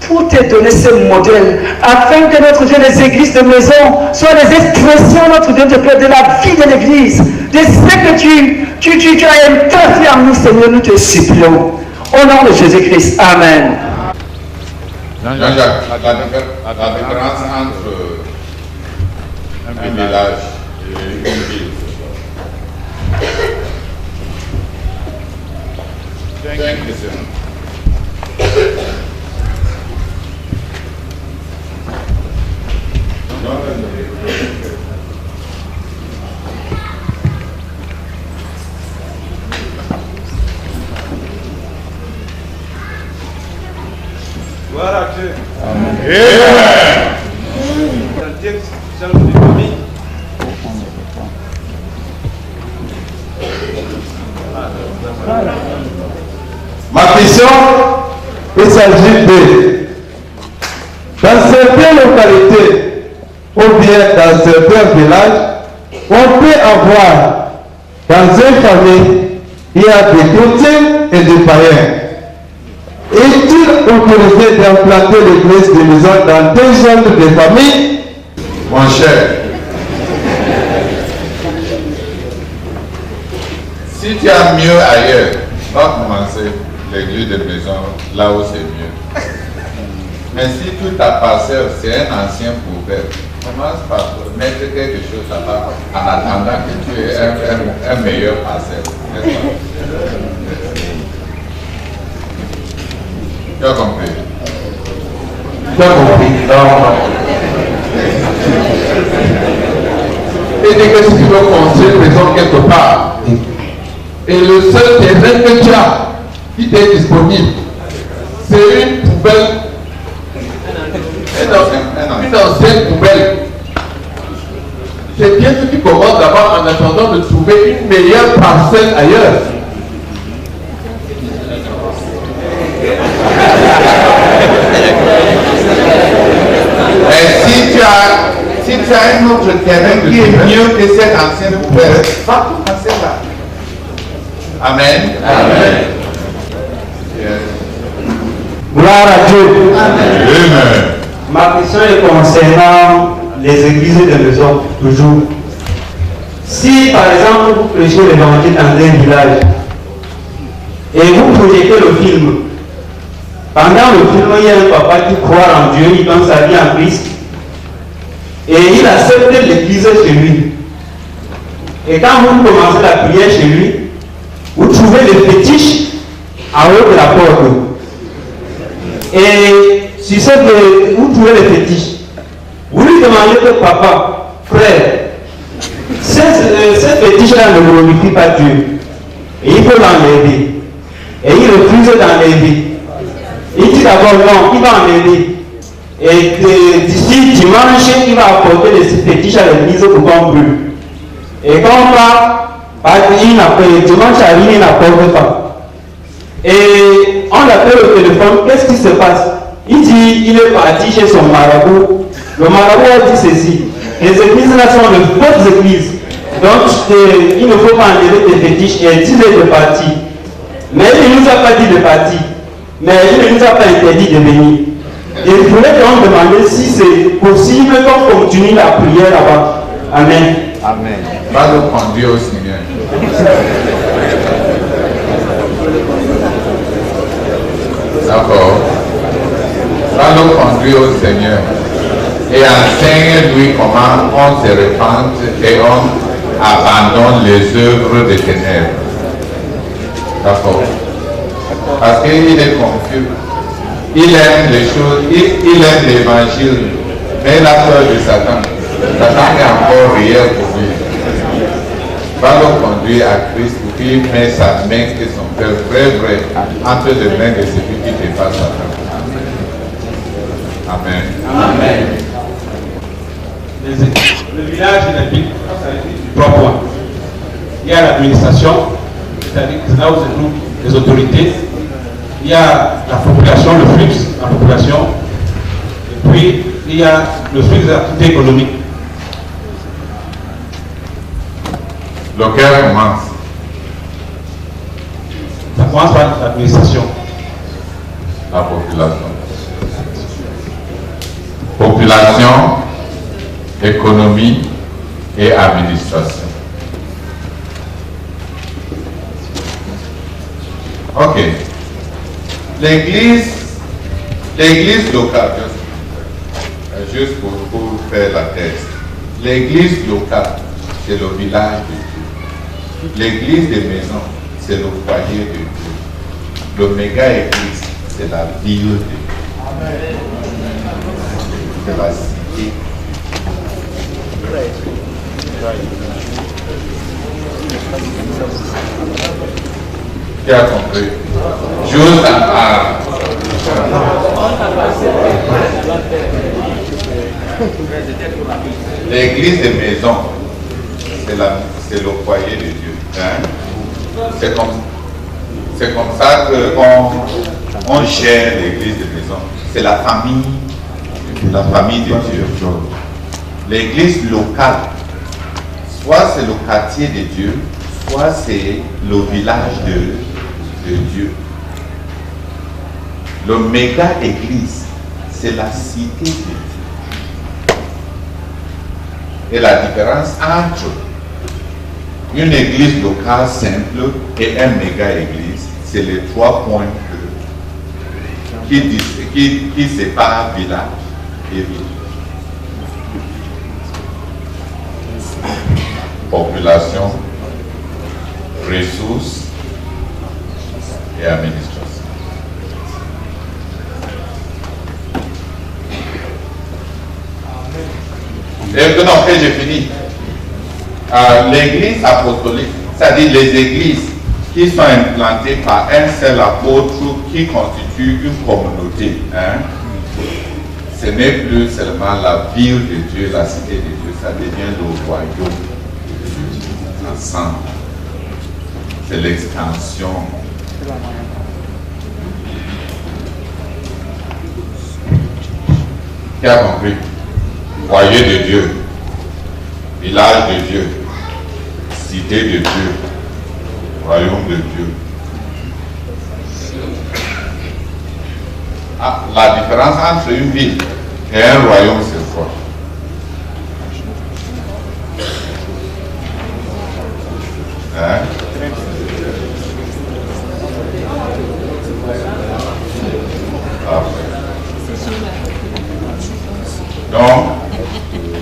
pour te donner ce modèle, afin que notre Dieu, les églises de maison soient les expressions, notre Dieu, de la vie de l'église, de ce que tu as implanté en nous, Seigneur, nous te supplions. Au nom de Jésus-Christ. Amen. Jean-Jacques, la différence entre un village et une ville. Cinq questions. Gloire à Dieu. Amen. Dieu, chers de famille. Ma question, il s'agit de, dans certaines localités ou bien dans certains villages, on peut avoir dans une famille, il y a des chrétiens et des païens. Est-il autorisé d'implanter l'église de maison dans des zones de famille? Mon cher, si tu as mieux ailleurs, va commencer l'église de maison là où c'est mieux. Mais si toute ta parcelle, c'est un ancien poubelle, commence par mettre quelque chose là-bas en attendant que tu aies un meilleur parcelle. N'est-ce pas? Tu as compris? Tu as compris? Non. Et dès que tu veux construire une maison quelque part, et le seul terrain que tu as qui t'est disponible, c'est une poubelle, une ancienne poubelle. C'est bien que tu commences d'abord en attendant de trouver une meilleure parcelle ailleurs. Et si tu as un autre terrain qui est mieux que cette ancienne poubelle, va commencer là. Amen. Amen. Yes. Gloire à Dieu. Amen. Ma question est concernant les églises de maison, toujours. Si par exemple vous prêchez l'évangile dans un village et vous projetez le film, pendant le film, il y a un papa qui croit en Dieu, il donne sa vie en Christ et il accepte l'église chez lui. Et quand vous commencez la prière chez lui, vous trouvez les fétiches en haut de la porte. Et si c'est que vous trouvez les fétiches, vous lui demandez que papa, frère, ces fétiches-là ne glorifient pas Dieu. Et il faut l'enlever. Et il refuse d'enlever. Il dit d'abord non, il va enlever. Et d'ici dimanche, il va apporter les fétiches à l'église pour qu'on brûle. Et quand on part, dimanche arrive, il n'apporte pas. Et on l'appelle au téléphone, qu'est-ce qui se passe? Il dit, il est parti chez son marabout. Le marabout a dit ceci: les églises là sont de fausses églises. Donc il ne faut pas enlever des fétiches. Et il dit de partir. Mais il ne nous a pas dit de partir. Mais il ne nous a pas interdit de venir. Et il voulait donc demander si c'est possible qu'on continue la prière là-bas. Amen. Amen. Va le conduire au Seigneur. D'accord. Va le conduire au Seigneur. Et enseigne-lui comment on se repente et on abandonne les œuvres des ténèbres. D'accord. Parce qu'il est confus. Il aime les choses, il aime l'évangile, mais il a peur de Satan. Satan est encore réel pour lui. Va le conduire à Christ pour qu'il mette sa main et son cœur vrai entre les mains de celui qui dépasse Satan. Amen. Amen. Le village et la ville, ça dit trois points. Il y a l'administration, c'est-à-dire que c'est là où se trouvent les autorités. Il y a la population, le flux, la population. Et puis, il y a le flux des activités économiques. Lequel commence? Ça commence par l'administration. La population. Population, économie et administration. Ok. L'église L'église locale, juste pour faire la thèse, l'église locale, c'est le village de Dieu. L'église des maisons, c'est le foyer de Dieu. Le méga-église, c'est la ville de Dieu. C'est la cité. Tu as compris? Juste à l'église des maisons, c'est le foyer de Dieu. Hein? C'est comme ça qu'on gère l'église des maisons. C'est la famille de Dieu. L'église locale, soit c'est le quartier de Dieu, soit c'est le village de Dieu. Le méga-église, c'est la cité de Dieu. Et la différence entre une église locale simple et une méga-église, c'est les 3 points qui séparent village et ville. Population, ressources et administration. Et maintenant que j'ai fini, l'église apostolique, c'est-à-dire les églises qui sont implantées par un seul apôtre qui constitue une communauté, hein, ce n'est plus seulement la ville de Dieu, la cité de Dieu, ça devient le royaume de Dieu ensemble. C'est l'extension. Qui a compris? Foyer de Dieu, village de Dieu, cité de Dieu, royaume de Dieu. Ah, la différence entre une ville et un royaume, c'est quoi? Hein? Donc,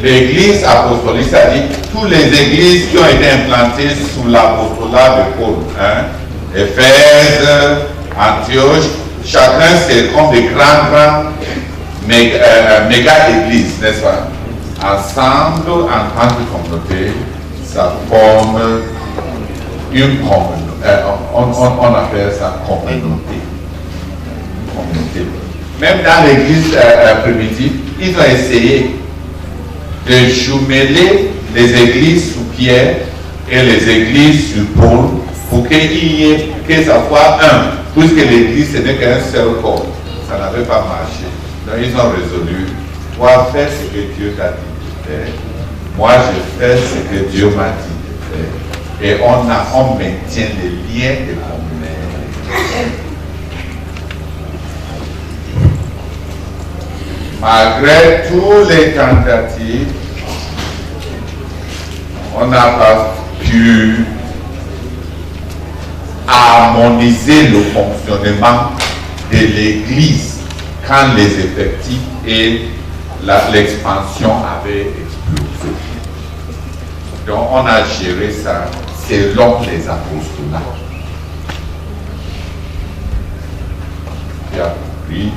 l'église apostolique, c'est-à-dire toutes les églises qui ont été implantées sous l'apostolat de Paul, hein, Éphèse, Antioche, chacun c'est comme des grands méga-églises, n'est-ce pas? Ensemble, en tant que communauté, ça forme une communauté. On appelle ça communauté. Même dans l'église primitive, ils ont essayé de jumeler les églises sous Pierre et les églises sur Paul pour qu'il y ait, que ça soit un, puisque l'église ce n'est qu'un seul corps. Ça n'avait pas marché. Donc ils ont résolu, toi fais ce que Dieu t'a dit de faire, moi je fais ce que Dieu m'a dit de faire. Et on maintient les liens de communauté. Malgré toutes les tentatives, on n'a pas pu harmoniser le fonctionnement de l'Église quand les effectifs et l'expansion avaient explosé. Donc on a géré ça selon les apostolats. Tu as compris?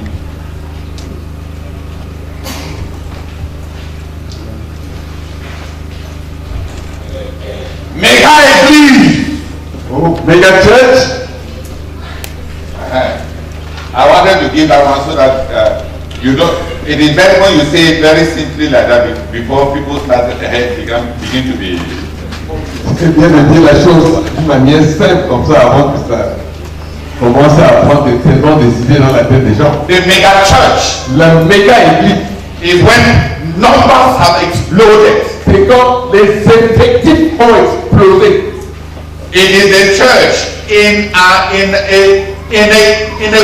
Mega-église. Oh, mega church. I wanted to give that one so that you don't. It is better when you say it very simply like that before people start begin to be. C'est bien de dire la chose d'une manière simple comme ça avant que ça commence à prendre de très bonnes décisions dans la tête des gens. The mega church. La méga église. Is when numbers have exploded. C'est quand les effectifs ont explosé. It is the church in a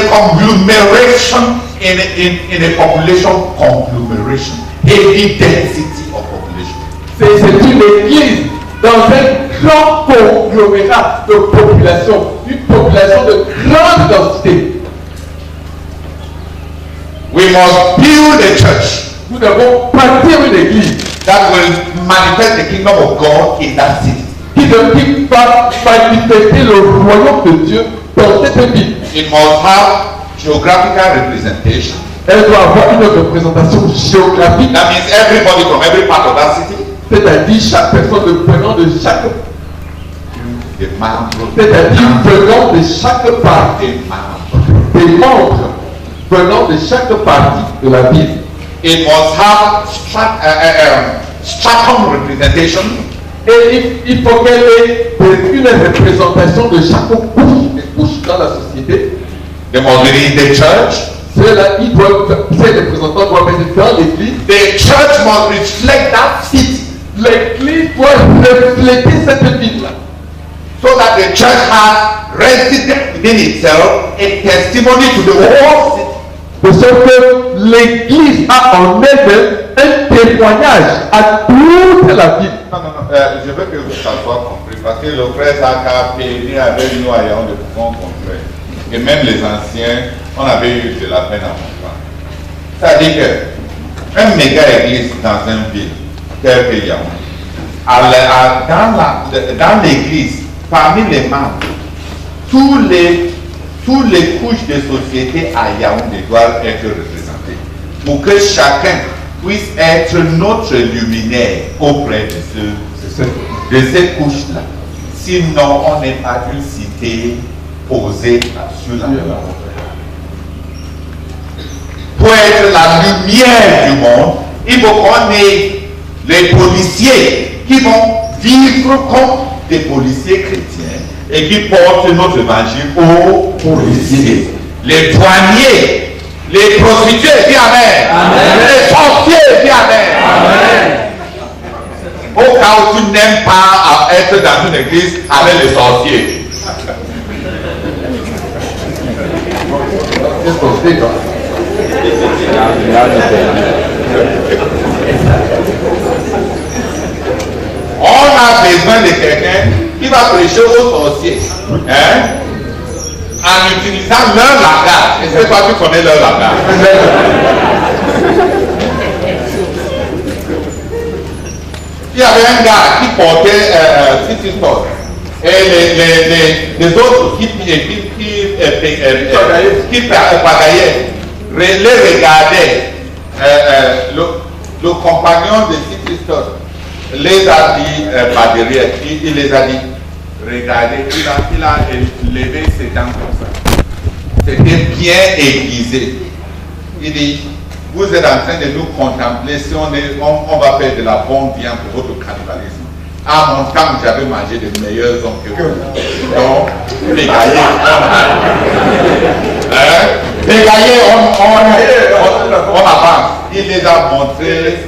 conglomeration, in a population conglomeration, heavy density of population. C'est une église dans un grand conglomérat de population, une population de grande densité. We must build a church Nous devons bâtir une église that will manifest the kingdom of God in that city. qui va manifester le royaume de Dieu dans cette ville. It must have geographical representation. Elle doit avoir une représentation géographique, That means everybody from every part of that city, c'est-à-dire chaque personne venant de chaque, the members, c'est-à-dire venant de chaque partie, des membres venant de chaque partie de la ville. It must have stratum representation. Et il faut qu'elle ait une représentation de chaque couche, des couches dans la société. They must be in the church. Ces représentants doivent être dans l'église. The church must reflect that city L'église doit refléter cette ville-là. so that the church has resident within itself a testimony to the whole city. De sorte que l'église a en elle-même un témoignage à toute la ville. Non, je veux que ça soit compris parce que le frère Saka est avec nous à Yaoundé pour comprendre. Et même les anciens, on avait eu de la peine à comprendre. C'est-à-dire qu'un méga église dans une ville, tel que Yaoundé, dans l'église, parmi les membres, tous les couches de société à Yaoundé doivent être représentées pour que chacun puisse être notre luminaire auprès de ces couches-là. Sinon, on n'est pas une cité posée sur la terre. Pour être la lumière du monde, il faut qu'on ait les policiers qui vont vivre comme des policiers chrétiens et qui portent notre évangile aux policiers. Les douaniers, les prostituées, dis amen. Amen. Les sorciers, dis amen. Amen. Au cas où tu n'aimes pas être dans une église avec les sorciers. On a besoin de quelqu'un qui va prêcher aux sorciers, en utilisant leur langage. Et c'est toi qui connais leur langage. Il y avait un gars qui portait City Store. Et les autres qui pagaillaient, les regardaient. Le compagnon de City Store les a dit par derrière, il les a dit, regardez, il a levé ses dents comme ça. C'était bien aiguisé. Il dit, vous êtes en train de nous contempler si on va faire de la bonne viande pour votre cannibalisme. À mon temps, j'avais mangé de meilleurs hommes que vous. Donc, les gaillés, on avance. Il les a montré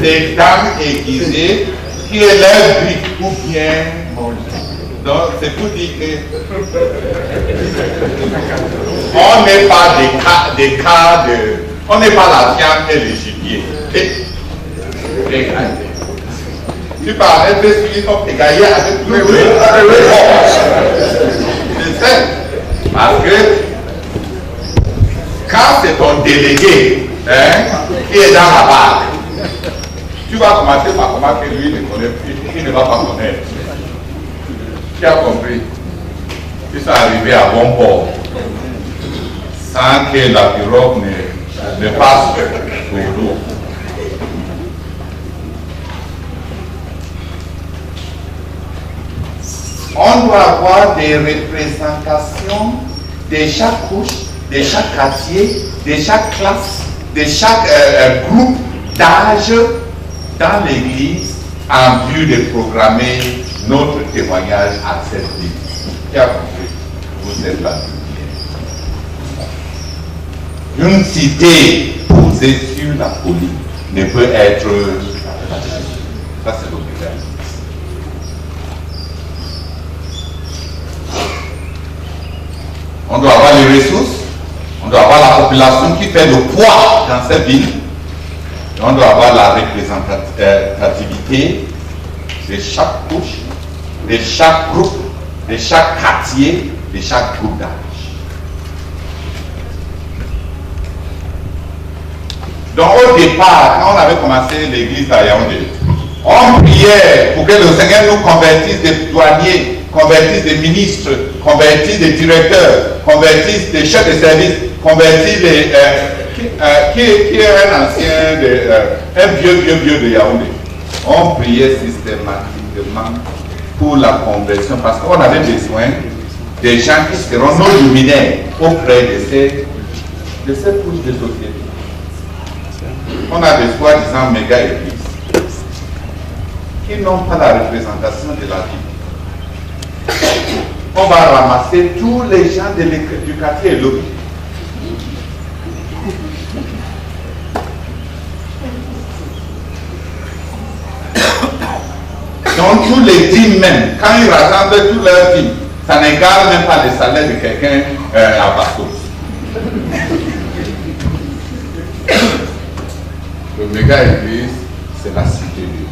des dames aiguisées qui élèvent du ou bien mangé. Donc, c'est pour dire que on n'est pas des cas de. On n'est pas la viande et le gibier. Tu parles de celui comme égaillé avec nous. Je sais. Parce que quand c'est ton délégué qui est dans la barque, tu vas commencer par remarquer que lui ne connaît plus, il ne va pas connaître. Tu as compris? Ils sont arrivés à bon port sans que la pirogue ne passe sur l'eau. On doit avoir des représentations de chaque couche, de chaque quartier, de chaque classe, de chaque groupe d'âge dans l'église en vue de programmer notre témoignage à cette ville. Qui a compris? Vous êtes la lumière. Une cité posée sur la colline ne peut être. Ça, c'est l'objectif. On doit avoir les ressources, on doit avoir la population qui fait le poids dans cette ville, et on doit avoir la représentativité de chaque couche, de chaque groupe, de chaque quartier, de chaque groupe d'âge. Donc au départ, quand on avait commencé l'église à Yaoundé, on priait pour que le Seigneur nous convertisse des douaniers, convertisse des ministres, convertisse des directeurs, convertisse des chefs de service, convertisse des... qui est un ancien, un vieux de Yaoundé. On priait systématiquement pour la conversion parce qu'on avait besoin des gens qui seront nos luminaires auprès de cette couche de société. On a des soi-disant méga églises qui n'ont pas la représentation de la vie. On va ramasser tous les gens du quartier Elohim. Donc tous les dîmes même, quand ils rassemblent tous leurs dîmes, ça n'égale même pas le salaire de quelqu'un à Bastos. Le méga église, c'est la cité de Dieu.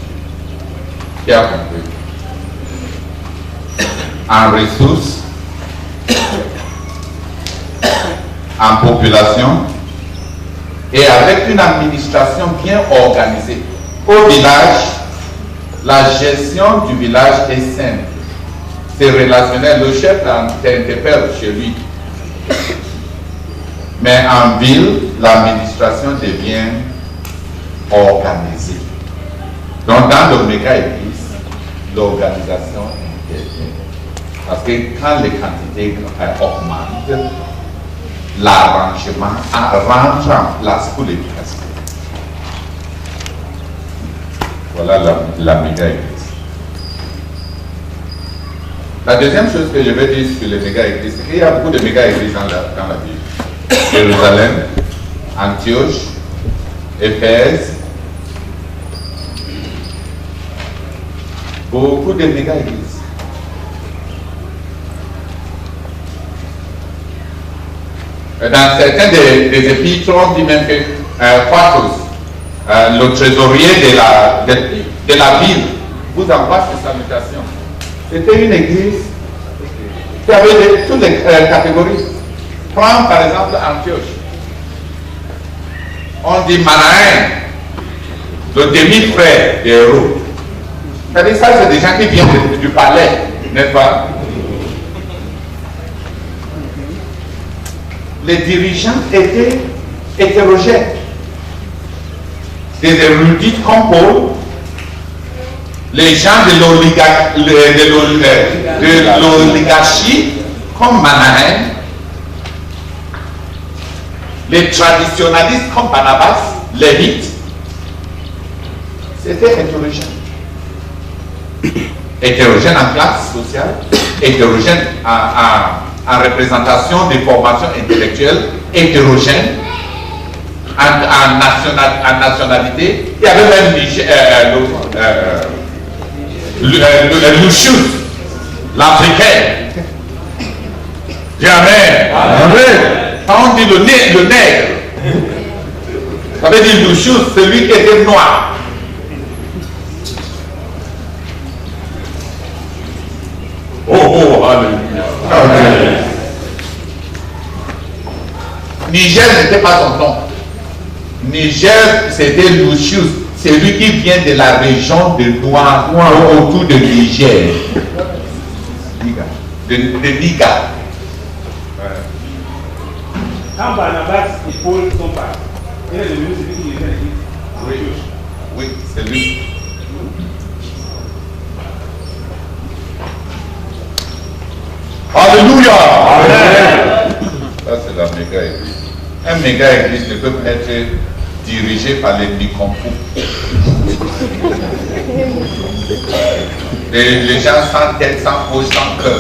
Qui a compris? En ressources, en population et avec une administration bien organisée. Au village, la gestion du village est simple. C'est relationnel. Le chef t'interpelle chez lui. Mais en ville, l'administration devient organisée. Donc dans le méga-église, l'organisation intervient. Parce que quand les quantités augmentent, l'arrangement rentre en place pour l'éducation. Voilà la méga-église. La deuxième chose que je vais dire sur les méga-églises, c'est qu'il y a beaucoup de méga-églises dans la Bible. Jérusalem, Antioche, Éphèse, beaucoup de méga-églises. Dans certains des épîtres, on dit même que Quartus, le trésorier de la ville, vous envoie ses salutations. C'était une église qui avait toutes les catégories. Prends par exemple Antioche. On dit Manaïn, le demi-frère des héros. C'est-à-dire ça, c'est des gens qui viennent du palais, n'est-ce pas? Les dirigeants étaient hétérogènes. Des érudits comme Paul, les gens de l'oligarchie comme Manahem, les traditionalistes comme Barnabas, l'élite, c'était hétérogène. Hétérogène en classe sociale, hétérogène en représentation des formations intellectuelles, hétérogène en nationalité. Il y avait même Lucius, l'Africain. Jamais. Quand on dit le nègre, ça veut dire Lucius, celui qui était noir. Oh, alléluia. Niger n'était pas son nom. Niger, c'était Lucius. C'est lui qui vient de la région de Noir, autour de Niger. De Niga. Quand Barnabas et Paul sont partis, il est devenu celui qui était à l'église. Oui, c'est lui. Alléluia! Amen. Ça, c'est la méga-église. Un méga-église ne peut pas être dirigé par les nicompos. Les gens sans tête, sans peau, sans cœur.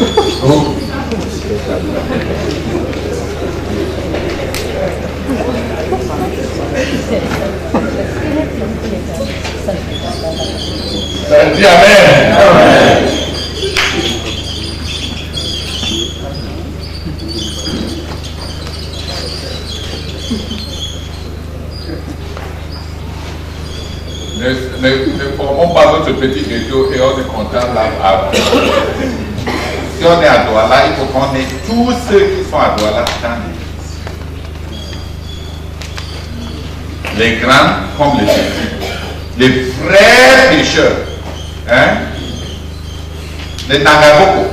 Dis Amen. Amen. Ne formons pas notre petit ghetto et on est content là. Si on est à Douala, il faut qu'on ait tous ceux qui sont à Douala dans l'église. les grands comme les petits, les vrais pécheurs, hein? Les Nagaboko,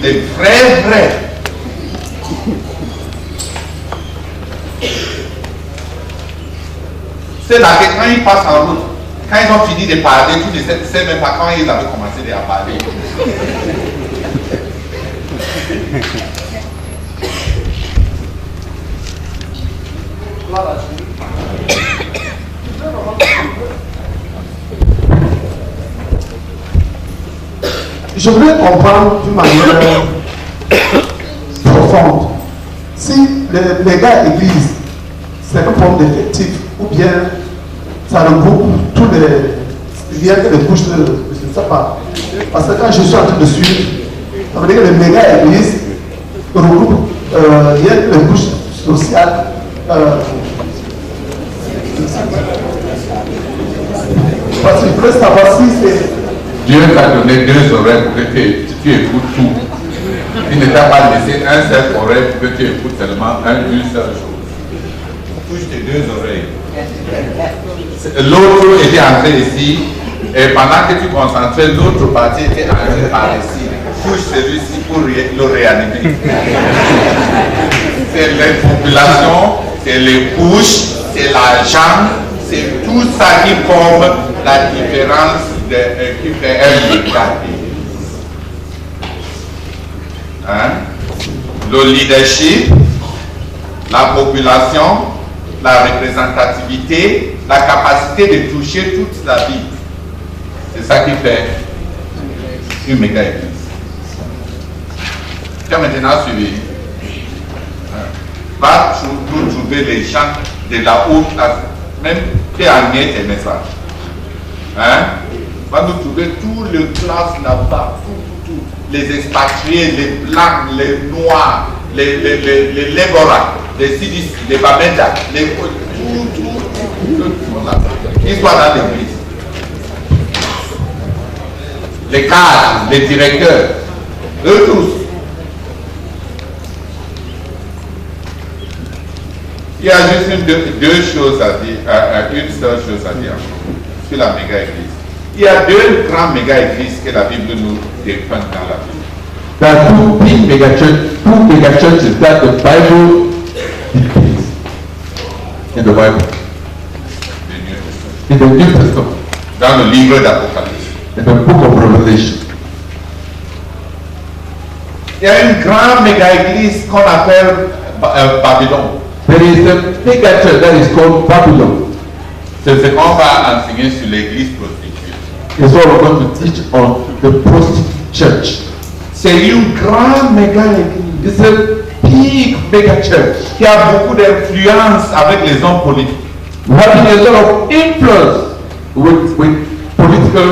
les vrais. C'est là que quand ils passent en route, quand ils ont fini de parler, tu ne sais même pas quand ils avaient commencé à parler. Je voulais comprendre d'une manière profonde si les gars église, c'est un problème d'effectif ou bien ça regroupe tous les liens que les bouches de. Je ne sais pas. Parce que quand je suis en train de suivre, ça veut dire que les méga églises regroupent les bouches sociales. Parce que je voulais savoir si c'est. Dieu t'a donné 2 oreilles pour que tu écoutes tout. Il ne t'a pas laissé un seul oreille pour que tu écoutes seulement une seule chose. Touche tes 2 oreilles. L'autre était entré ici, et pendant que tu concentrais, l'autre partie était entrée par ici. Touche celui-ci pour le réanimer. C'est les populations, c'est les couches, c'est la jambe, c'est tout ça qui forme la différence qui fait un méga. Hein? Le leadership, la population, la représentativité, la capacité de toucher toute la vie. C'est ça qui fait une méga église. Tu as maintenant suivi. Va trouver les gens de la haute classe, même qui a amené tes messages. Hein? Va nous trouver toutes les classes là-bas, tout. Les expatriés, les blancs, les noirs, les Lébora, les Sidis, les Babenda, les tout, ils soient dans l'église. Les cadres, les directeurs, eux tous. Il y a juste deux choses à dire, une seule chose à dire sur la méga église. Il y a 2 grandes méga églises que la Bible nous dépeint dans la Bible. There are 2 big mega churches that the Bible depicts in the Bible. In the New Testament. Dans le livre d'Apocalypse. In the book of Revelation. Il y a une grande méga église qu'on appelle Babylone. There is a mega church that is called Babylon. C'est ce qu'on va enseigner sur l'église prostituée. It's what we're going to teach on the prostitute church. C'est une grande méga église. It's a big mega church. Qui a beaucoup d'influence avec les hommes politiques. Having a lot of influence with political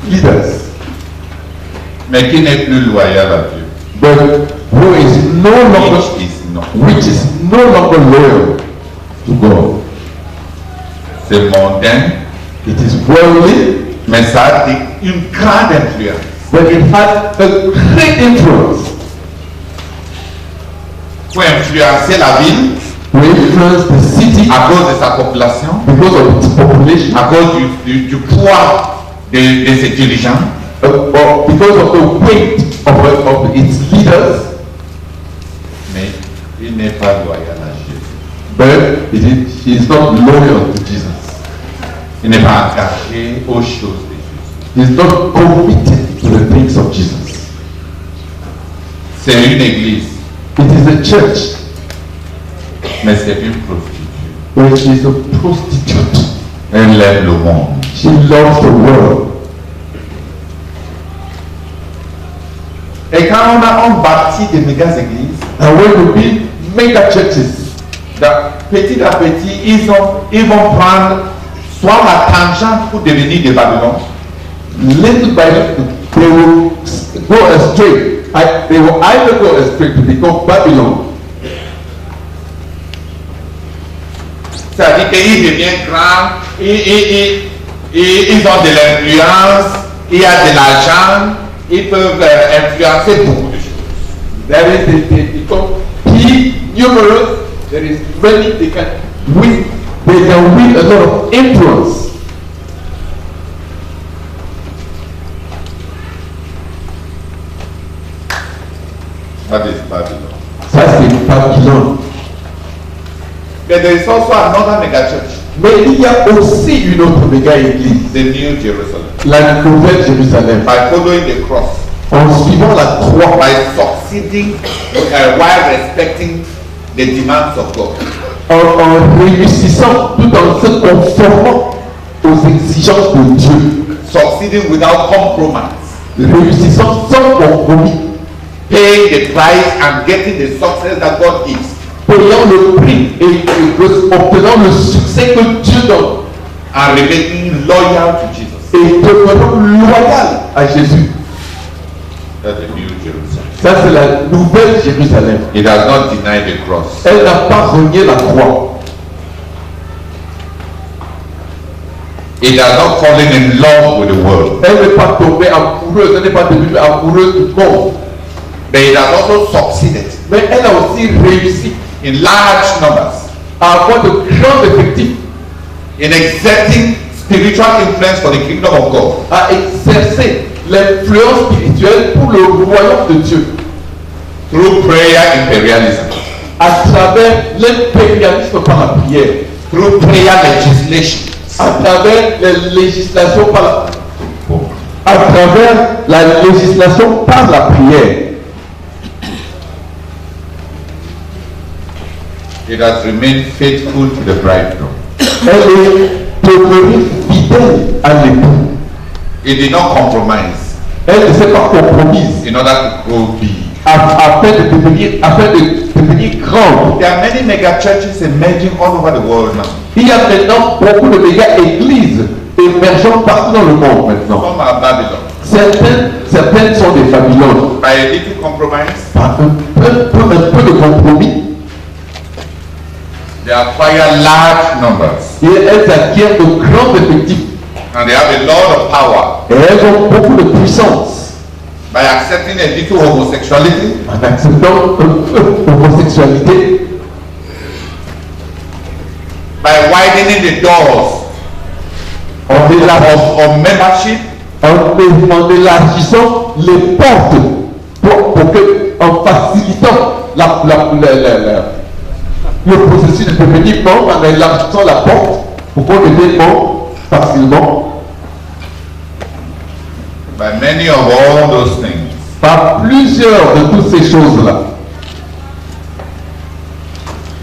leaders. Mais qui n'est plus loyal à Dieu. But who is no longer which is no longer loyal to God. C'est mondain. It is worldly. Mais ça a une grande influence. But it has a great influence. Pour influencer la ville. To influence the city. À cause de sa population. Because of its population. À cause du poids de ses dirigeants. Or because of the weight of its leaders. Mais il n'est pas loyal à Jésus. But he is not loyal to Jesus. Il n'est pas engagé aux choses de Jésus. He is not committed to the things of Jesus. C'est une église. It is a church. Mais c'est une prostituée. But she is a prostitute. Elle aime le monde. She loves the world. Et quand on bâtit des méga églises, and when we build mega churches, petit à petit, ils vont prendre soit la tangente pour devenir des Babylone. Little by little, they will go astray. They will either go astray to become Babylon. C'est-à-dire qu'ils deviennent grands, ils ont de l'influence, il y a de l'argent, ils peuvent influencer beaucoup de choses. That is, they become big, numerous. There is money. They can win They can wield a lot of influence. That is Babylon. Ça, c'est Babylone. But there is also another megachurch, Mais il y a aussi une autre méga église, the New Jerusalem. la Nouvelle Jérusalem. By following the cross, En suivant la croix, by succeeding while respecting the demands of God. en réussissant tout en se conformant aux exigences de Dieu, Succeeding without compromise, réussissant sans compromis, paying the price and getting the success that God gives, payant le prix et obtenant le succès que Dieu donne and remaining loyal to Jesus. et devenant loyal à Jésus. That's the New Jerusalem. Ça, c'est la Nouvelle Jérusalem. It has not denied the cross. Elle n'a pas renié la croix. It has not fallen in love with the world. Elle n'est pas tombée amoureuse, elle n'est pas devenue amoureuse du monde. But it has also succeeded Mais elle a aussi réussi in large numbers à avoir de grands effectifs, in exerting spiritual influence for the kingdom of God à exercer l'influence spirituelle pour le royaume de Dieu through prayer imperialism, à travers l'impérialisme par la prière, through prayer legislation, à travers les législations à travers la législation par la prière. it has remained faithful to the bridegroom. Elle est devenue fidèle à l'époux. It did not compromise Elle ne s'est pas compromise in order to grow big. afin de devenir grande. There are many mega churches emerging all over the world now. Il y a maintenant beaucoup de méga églises émergeant partout dans le monde maintenant. Some are Babylon. Certaines sont des Babylone. By a little compromise, Par un peu de compromis, they acquire large numbers et elles acquièrent de grands effectifs. and they have a lot of power. Et elles ont beaucoup de puissance. By accepting a little homosexuality, En acceptant l'homosexualité, by widening the doors of membership, en élargissant les portes en facilitant le processus de devenir membre, en élargissant la porte pour qu'on devienne membre facilement. by many of all those things, Par plusieurs de toutes ces choses-là,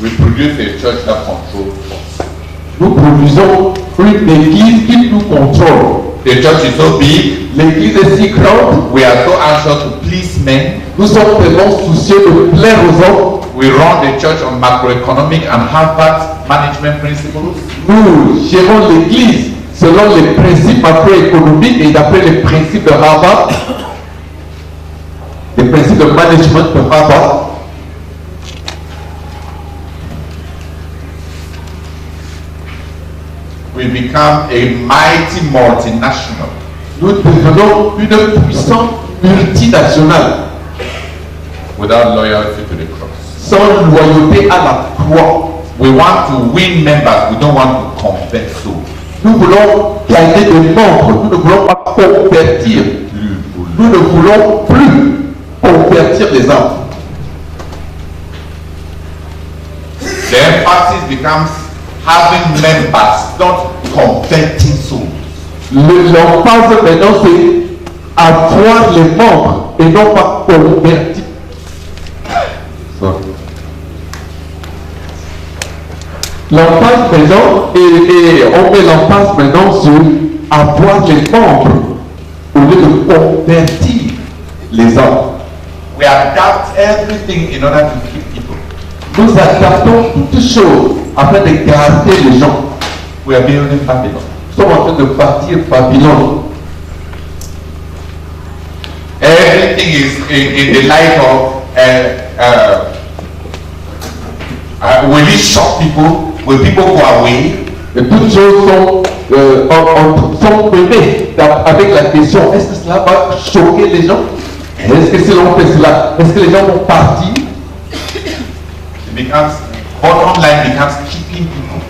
we produce a church that controls us. nous produisons une église qui nous contrôle. The church is so big, L'église est si grande, we are so anxious to please men. nous sommes tellement soucieux de plaire aux hommes. We run the church on macroeconomic and Harvard management principles. Nous gérons l'église selon les principes macroéconomiques et d'après les principes de Harvard, les principes de management de Harvard. We become a mighty multinational Nous devenons une puissance multinationale without loyalty to the cross. sans loyauté à la croix. We want to win members, we don't want to convert souls. Nous voulons gagner des membres, nous ne voulons pas convertir. Nous ne voulons plus convertir les âmes. The emphasis becomes having members, not converting souls. L'emphase maintenant c'est avoir les membres et non pas convertir. L'emphase maintenant, et on met l'emphase maintenant sur avoir les membres au lieu de convertir les âmes. We adapt everything in order to keep people. Nous adaptons toutes choses afin de garder les gens. We are building Babylon. Nous sommes en train de bâtir Babylone. Everything is in the light of will it shock people? Will people go away? Et toutes choses sont menées avec la question, est-ce que cela va choquer les gens? Est-ce que si l'on fait cela, est-ce que les gens vont partir? It becomes bottom line becomes keeping people.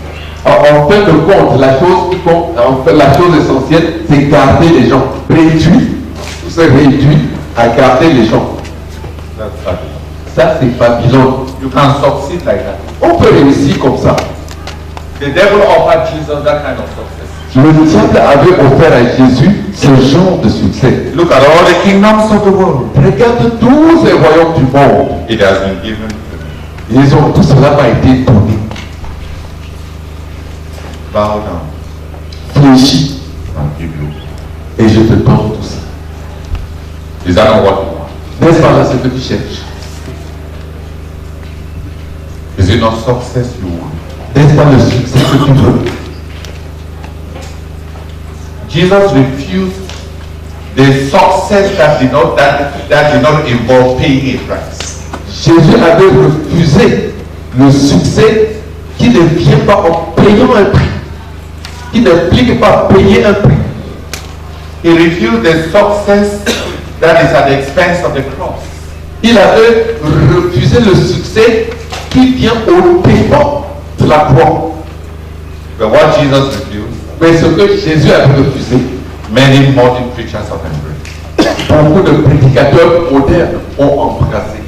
En fin de compte, la chose qui compte, la chose essentielle, c'est garder les gens. Réduit, tout ça réduit à garder les gens. That's Babylon. Ça, c'est Babylone. You can succeed like that. On peut réussir comme ça. The devil offered Jesus that kind of success. Le diable avait offert à Jésus ce genre de succès. Look at all the kingdoms of the world. Regarde tous les royaumes du monde. It has been given to me. Tout cela m'a été donné. Bow down. Fléchis I'll give you. et je te donne tout ça. Is that not what you want? N'est-ce pas là ce que tu cherches? Is it not success you want? N'est-ce pas le succès que tu veux? Jesus refused the success that did not involve paying a price. Jésus avait refusé le succès qui ne vient pas en payant un prix, qui n'implique pas payer un prix. He refused the success that is at the expense of the cross. Il avait refusé le succès qui vient au dépens de la croix. But what Jesus refused, Mais ce que Jésus avait refusé, many modern preachers have embraced. beaucoup de prédicateurs modernes ont embrassé.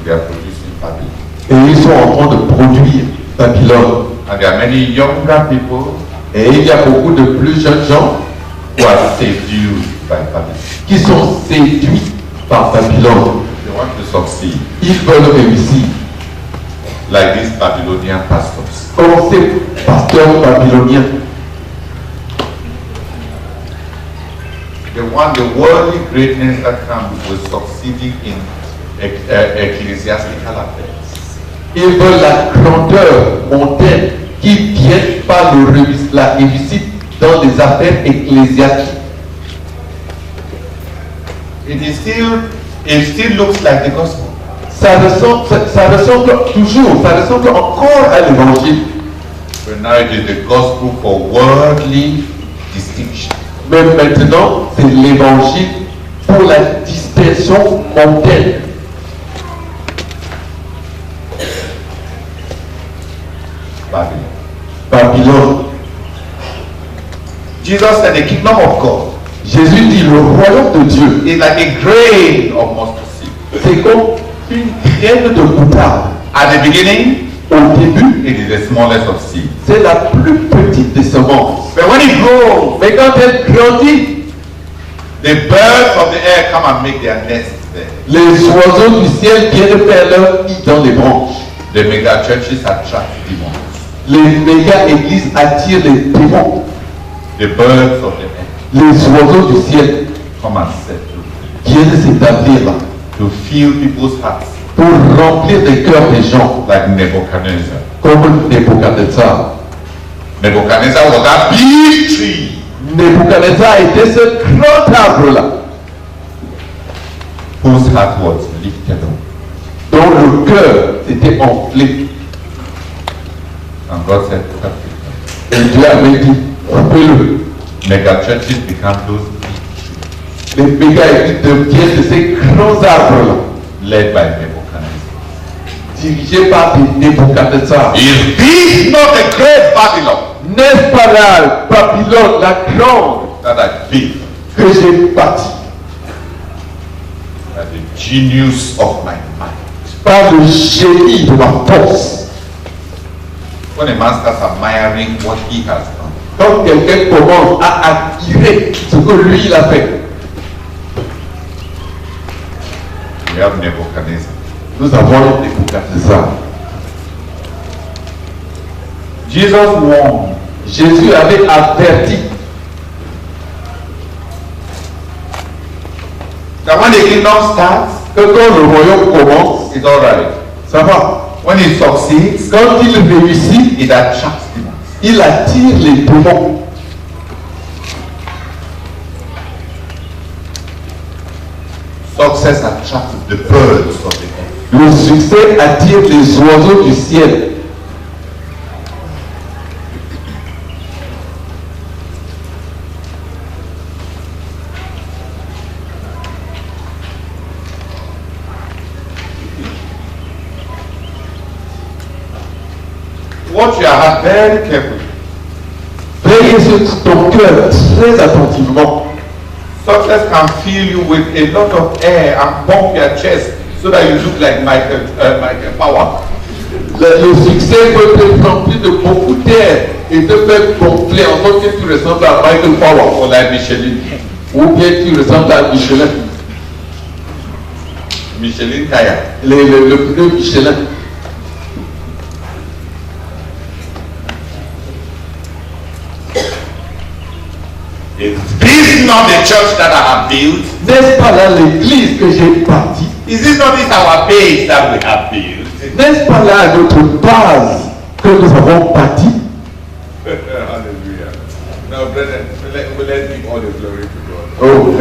They are producing Babylon. Et ils sont en train de produire Babylone. And there are many younger people Et il y a beaucoup de plus jeunes gens who are seduced by Babylon. qui sont séduits par Babylone. They want to succeed, Ils veulent réussir. like these Babylonian pastors. Comme ces pasteurs babyloniens. They want the worldly greatness that comes with succeeding in ecclesiastical affairs. Ils veulent la grandeur mondaine qui vient par la réussite dans les affaires ecclésiastiques. It still looks like the gospel. Ça ressemble toujours, ça ressemble encore à l'évangile. But now it is the gospel for worldly distinction. Mais maintenant, c'est l'évangile pour la distinction mondaine. Babylon. Babylone. Jesus said the kingdom of God Jésus dit le royaume de Dieu, is like a grain of mustard seed. c'est comme une graine de moutarde. At the beginning, Au début, it is the smallest of seeds. c'est la plus petite des semences. But when it grows, Mais quand elle grandit, the birds of the air come and make their nests there. les oiseaux du ciel viennent faire leur nid dans les branches. The mega churches attract demons. Les méga-églises attirent les démons. The birds of the air Les oiseaux du ciel come and settle viennent s'établir là to fill people's hearts pour remplir les cœurs des gens, like Nebuchadnezzar. comme Nebuchadnezzar. Nebuchadnezzar was that big tree Nebuchadnezzar était ce grand arbre-là, whose heart was lifted up. dont le cœur était enflé. And God said, cut it. Et Dieu avait dit, coupez-le. Mega churches become those big trees Les méga-églises deviennent de ces grands arbres-là, led by Nebuchadnezzar. dirigés par des Nebuchadnezzar. Is this not the great Babylon N'est-ce pas la Babylone, la grande, that I built que j'ai bâtie by the genius of my mind? par le génie de ma force? When a man starts admiring what he has done, Quand quelqu'un commence à admirer ce que lui il a fait, we have Nebuchadnezzar. nous avons Nebuchadnezzar. Jesus warned Jésus avait averti that when the kingdom starts, que quand le royaume commence, it's all right. ça va. When it succeeds, Quand il réussit, it attracts demons. il attire les démons. Success attracts the birds of the air. Le succès attire les oiseaux du ciel. Watch your heart very carefully. Veillez sur ton cœur très attentivement. Success can fill you with a lot of air and pump your chest so that you look like Michael Power. Le succès peut te remplir de beaucoup d'air et te faire gonfler en sorte que tu ressembles à Michael Power. Or like Michelin. Ou bien tu ressembles à Michelin. Michelin tire. Le pneu Michelin. Is this not the church that I have built? N'est-ce pas là l'église que j'ai bâtie? Is this not this our base that we have built? N'est-ce pas là notre base que nous avons bâtie? Hallelujah. No, brethren, let's give all the glory to God. Oh,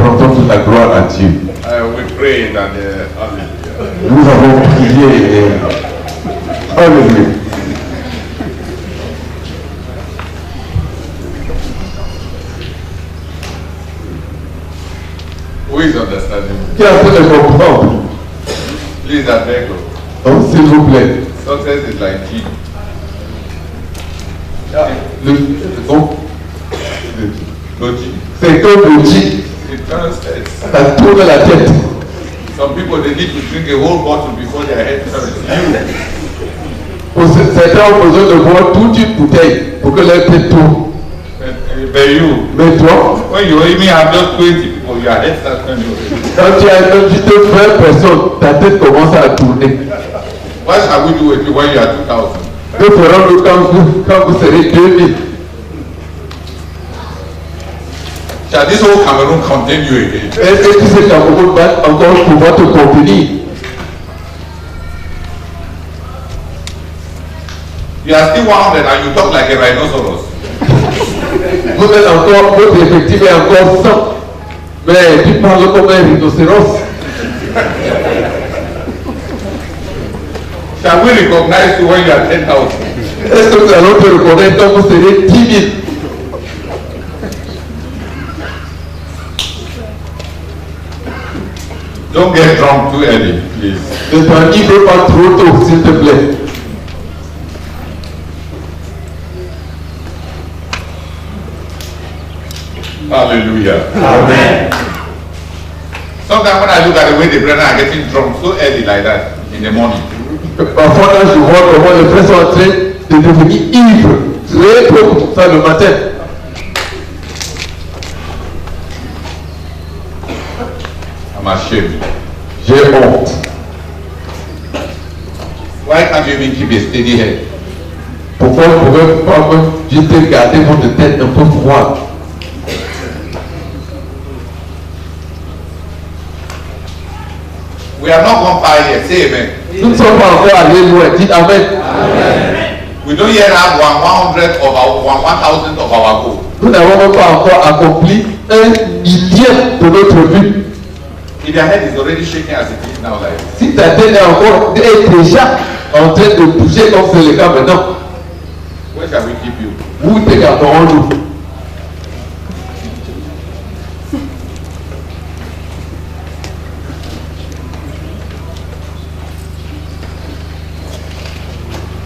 rendons toute la gloire à Dieu. We prayed and hallelujah. Nous avons prié et hallelujah. Who is understanding? Qui a fait le comprendre? Please, I beg you. Oh, s'il vous plaît. Success is like tea. C'est comme le gin. It turns heads. Ça tourne la tête. Some people they need to drink a whole bottle before their head turns. Certains ont besoin de boire toute une bouteille pour que leur tête tourne. But you, Mais toi, when you even have just 20 people, your head starts turning. quand tu as même juste 20 personnes, ta tête commence à tourner. What shall we do with you when you are 2,000? Que ferons-nous quand vous serez 2000? Shall this whole Cameroon contain you again? Est-ce que tu sais Cameroun va encore pouvoir te contenir? You are still 100 and you talk like a rhinoceros. Vous êtes encore, votre effectif est encore 100. Mais tu parles comme un rhinocéros. Shall we recognize you when you are 10,000? Est-ce que nous allons te reconnaître quand vous serez 10 000? Don't get drunk too early, please. Ne t'enivre pas trop tôt, s'il te plaît. Hallelujah. Amen. Sometimes when I look at the way the brethren are getting drunk so early like that in the morning, Parfois, quand je vois comment les frères sont en train de devenir ivres, très tôt comme ça le matin. I'm ashamed. J'ai honte. Why can't you even keep a steady head? Pourquoi vous ne pouvez pas même juste garder votre tête un peu froide? We have not gone far yet. Say amen. Nous ne sommes pas encore allés loin. Dites Amen. We don't yet have 1/100 of our 1,000 of our goal. Nous n'avons même pas encore accompli 1 millième de notre but. If your head is already shaking as it is now, like Si ta tête est déjà en train de bouger comme c'est le cas maintenant, where shall we keep you? où te garderons-nous?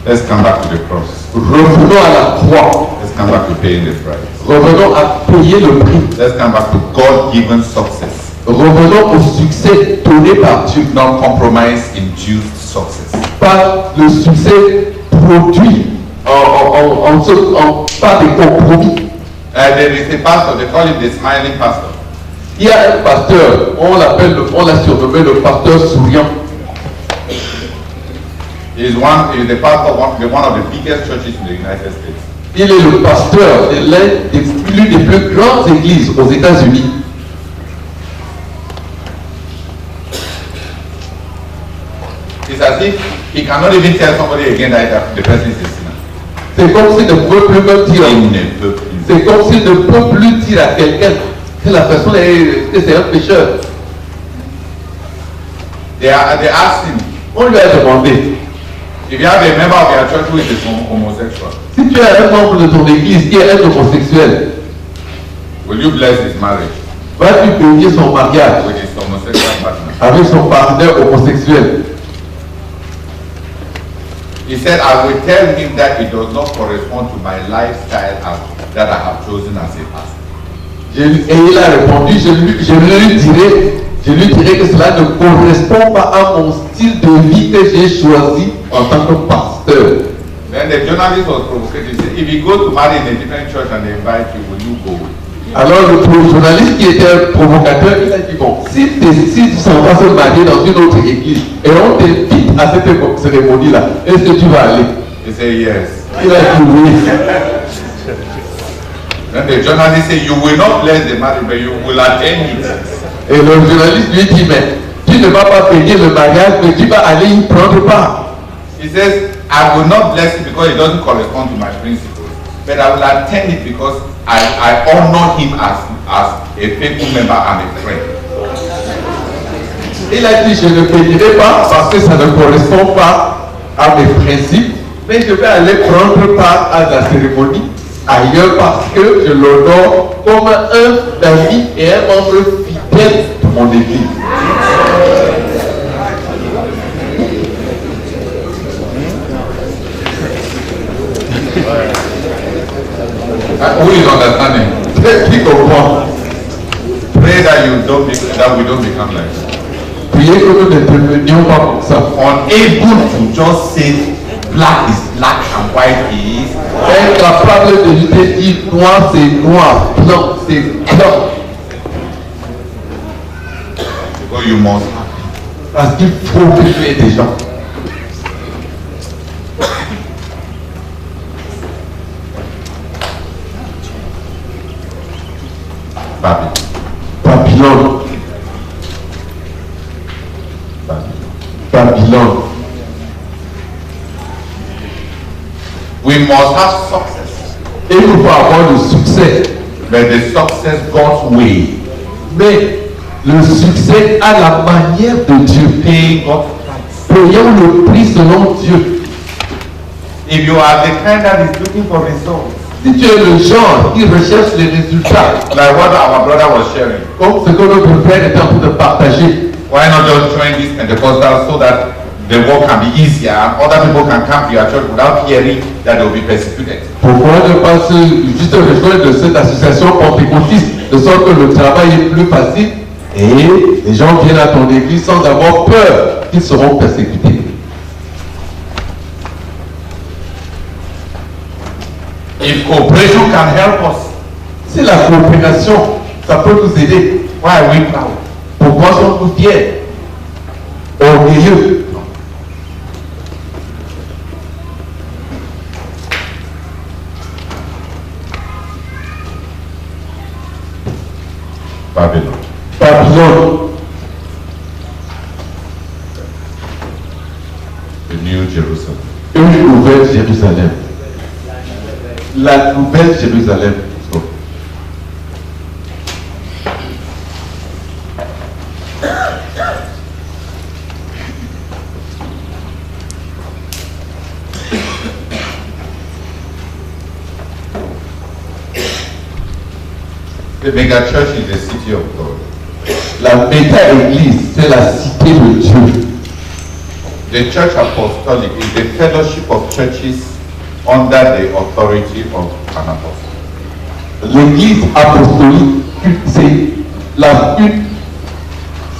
Let's come back to the cross. Revenons à la croix. Let's come back to paying the price. Revenons à payer le prix. Let's come back to God-given success, Revenons au succès donné par Dieu. not compromise-induced success. Pas le succès produit par des compromis. There is a pastor, they call him the smiling pastor. Il y a un pasteur, on l'a surnommé le pasteur souriant. He is the pastor of one of the biggest churches in the United States. Il est le pasteur de l'une des plus grandes églises aux États-Unis. It's as if he cannot even tell somebody again that the person is a sinner. C'est comme s'il ne pouvait plus même dire. Il ne peut plus. C'est comme s'il ne peut plus dire à quelqu'un que la personne que c'est un pécheur. They asked him, On lui a demandé, if you have a member of your church who is homosexual, si tu as un membre de ton église qui est un homosexuel, will you bless his marriage vas-tu bénir son mariage with his homosexual partner? avec son partenaire homosexuel? He said, I will tell him that it does not correspond to my lifestyle that I have chosen as a pastor. Et il a répondu, je lui dirai que cela ne correspond pas à mon style de vie que j'ai choisi en tant que pasteur. Then the journalist was provocated. He said, if you go to marry in a different church and they invite you, will you go? Alors le journaliste qui était provocateur, il a dit, bon, si tu s'en vas se marier dans une autre église et on t'invite à cette cérémonie-là, est-ce que tu vas aller? He said, yes. Il a dit oui. Then the journalist said, you will not bless the marriage, but you will attend it. Et le journaliste lui dit, mais tu ne vas pas payer le mariage, mais tu vas aller y prendre part. He says, I will not bless it because it doesn't correspond to my principles, but I will attend it because I honor him as a faithful member and a friend. Il a dit, je ne payerai pas parce que ça ne correspond pas à mes principes, mais je vais aller prendre part à la cérémonie ailleurs parce que je l'honore comme un ami et un membre fidèle de mon église. Who is understanding? Qui comprend? Pray that we don't become like that. Priez que nous ne devenions pas comme ça. Unable to just say black is black and white is. Incapable de juste dire noir c'est noir, blanc c'est blanc. Because you must have. Parce qu'il faut que tu aies des gens. Babylone. Babylone. We must have success. Et il faut avoir le succès. But the success God's way. Mais le succès à la manière de Dieu. Pay God's price. Payons le prix selon Dieu. If you are the kind that is looking for results, si tu es le genre qui recherche les résultats, like what our brother was sharing, comme ce que notre frère est en train de partager, why not just join this Pentecostal so that the work can be easier and other people can come to your church without hearing that they will be persecuted? Pourquoi ne pas juste rejoindre cette association pentecôtiste de sorte que le travail est plus facile et les gens viennent à ton église sans avoir peur qu'ils seront persécutés? If cooperation can help us, si la coopération, ça peut nous aider, why are we proud? Pourquoi sommes-nous fiers, orgueilleux? Babylon. Babylone. The New Jerusalem. Une nouvelle Jérusalem. La nouvelle Jérusalem. The mega church is the city of God. La méga église, c'est la cité de Dieu. The church apostolic is the fellowship of churches under the authority of an apostle. L'église apostolique, c'est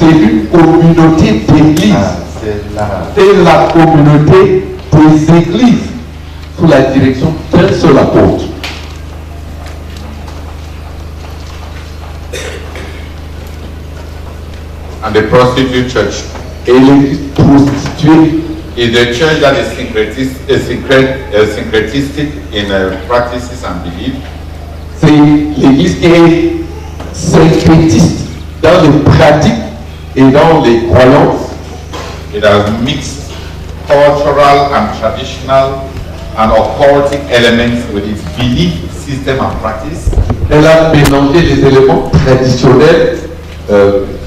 une communauté d'églises. C'est la communauté des églises sous la direction d'un seul apôtre. And the prostitute church Et l'église prostituée is the church that is syncretistic in practices and belief. C'est l'église qui est syncrétiste dans les pratiques et dans les croyances. It has mixed cultural and traditional and occultic elements with its belief system and practice. Elle a mélangé les éléments traditionnels,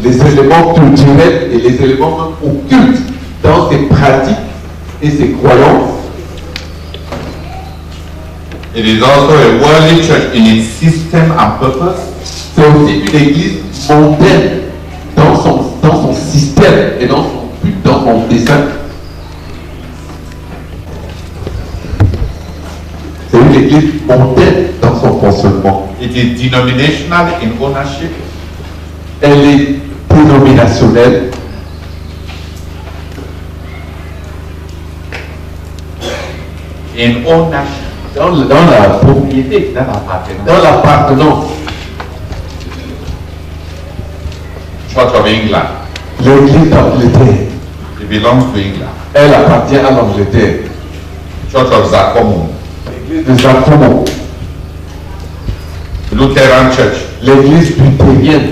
les éléments culturels et les éléments occultes dans ses pratiques et ses croyances. It is also a worldly church in its system and purpose. C'est aussi une église mondaine dans son système et dans son but, dans son dessein. église mondaine dans son fonctionnement. It is denominational in ownership. Elle est dénominationnelle. In ownership. Dans la propriété, dans l'appartenance. Church of England. L'église d'Angleterre, It belongs to England. elle appartient à l'Angleterre. Church of Zakomo. L'église de Zakomo, Lutheran Church. l'église luthérienne,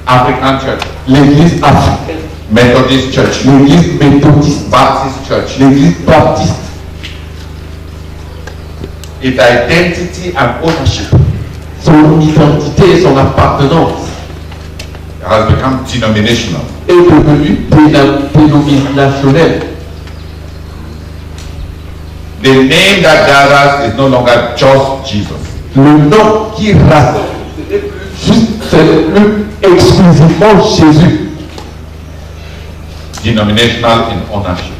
African Church. l'église africaine, Methodist Church. l'église méthodiste, Baptist Church. l'église baptiste. Its identity and ownership Son identité et son appartenance has become denominational. est devenue dénominationnelle. The name that gathers is no longer just Jesus. Le nom qui rassemble, c'est plus exclusivement Jésus. Denominational in ownership.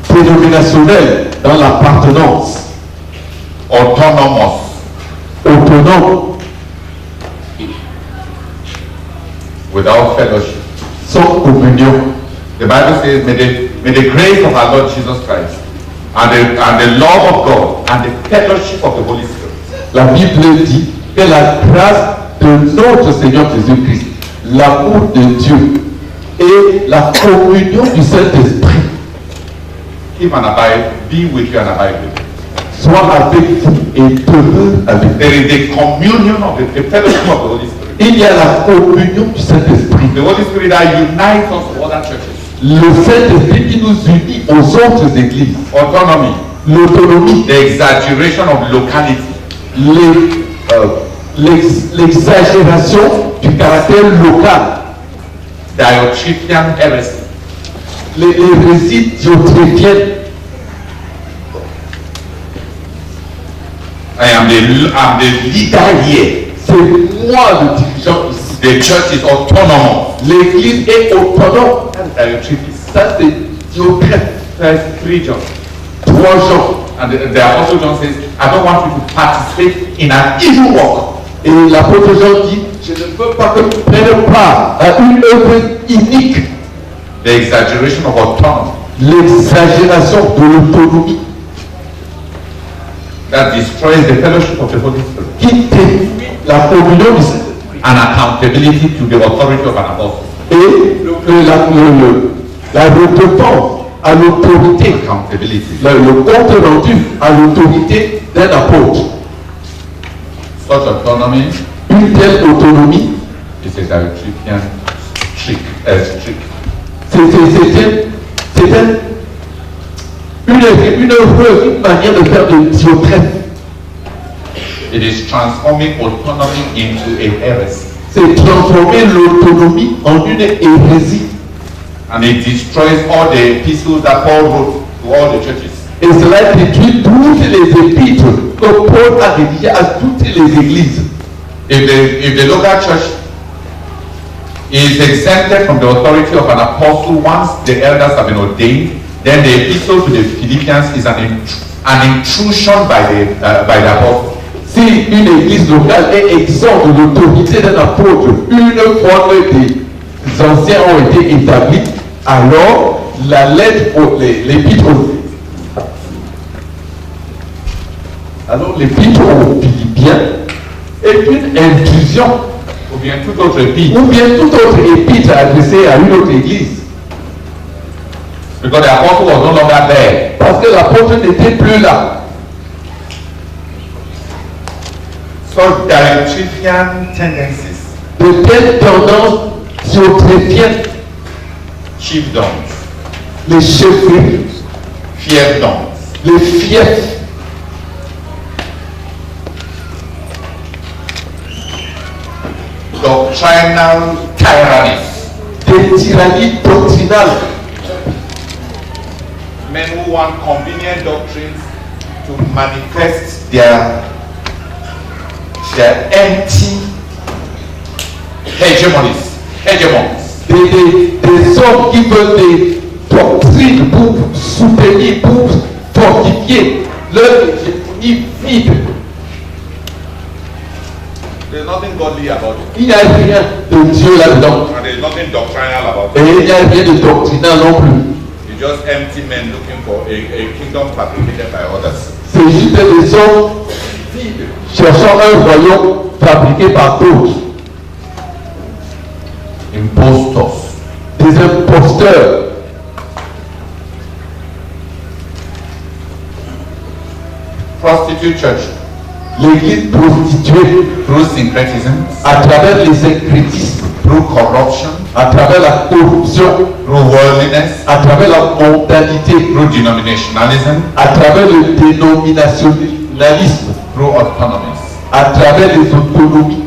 Dénominationnel dans l'appartenance, Autonomous. autonome, Without fellowship. sans communion. The Bible says, may the grace of our Lord Jesus Christ and the love of God and the fellowship of the Holy Spirit La Bible dit que la grâce de notre Seigneur Jésus-Christ, l'amour de Dieu et la communion du Saint-Esprit keep and abide, be with you and abide with you. soient avec vous et demeurent avec vous. There is the communion of the fellowship of the Holy Spirit. Il y a la communion du Saint-Esprit. The Holy Spirit that unites us to other churches. Le Saint-Esprit qui nous unit aux autres églises. Autonomy. L'autonomie, The exaggeration of locality. l'exagération du caractère local. Diotrephian heresy. Les hérésies diotrépiennes. I am the leader here. C'est moi le dirigeant ici. The church is autonomous. L'église est autonome. Diotrephes. Ça c'est Diotrephe. First 3 John. 3 Jean. And the Apostle John says, I don't want you to participate in an evil work. Et l'apôtre Jean dit, je ne veux pas que tu prennes part à une œuvre inique. The exaggeration of autonomy. L'exagération de l'autonomie That destroys the fellowship of the Holy Spirit. qui détruit la communion du Saint-Esprit And accountability to the authority of an apostle. et la redevance à l'autorité, Accountability. le compte rendu à l'autorité d'un apôtre. Such autonomy Une telle autonomie, is a Diotrephian trick. c'est une œuvre, une manière de faire de Diotrephe. It is transforming autonomy into a heresy. C'est transformer l'autonomie en une hérésie. And it destroys all the epistles that Paul wrote to all the churches. Et cela détruit toutes les épîtres que Paul a rédigées à toutes les églises. If the local church is exempted from the authority of an apostle once the elders have been ordained, then the epistle to the Philippians is an intrusion by the apostle. Si une église locale est exempte de l'autorité d'un apôtre, une fois que des anciens ont été établis, alors la lettre, l'épître aux Philippiens est une intrusion, Ou bien tout autre épître. ou bien toute autre épître adressée à une autre église. Because the apostle was no longer there. Parce que l'apôtre n'était plus là. So Diotrephian tendencies, De telles tendances diotrépiennes, chiefdoms, les chefferies, fiefdoms, les fiefs, doctrinal tyrannies, des tyrannies doctrinales, men who want convenient doctrines to manifest their empty hegemons. des hommes qui veulent des doctrines pour soutenir, pour fortifié, leur hégémonie vide. There's nothing godly about it. Il n'y a rien de Dieu là-dedans. And there's nothing doctrinal about Et it. il n'y a rien de doctrinal non plus. It's just empty men looking for a kingdom fabricated by others. C'est juste des hommes vides cherchant un royaume fabriqué par d'autres. Impostors. Des imposteurs. Prostitute church. L'église prostituée Through syncretism. à travers les syncrétismes, Through corruption. à travers la corruption, Through worldliness. à travers la mondanité, Through denominationalism. à travers le dénominationnalisme, Through autonomies. à travers les autonomies.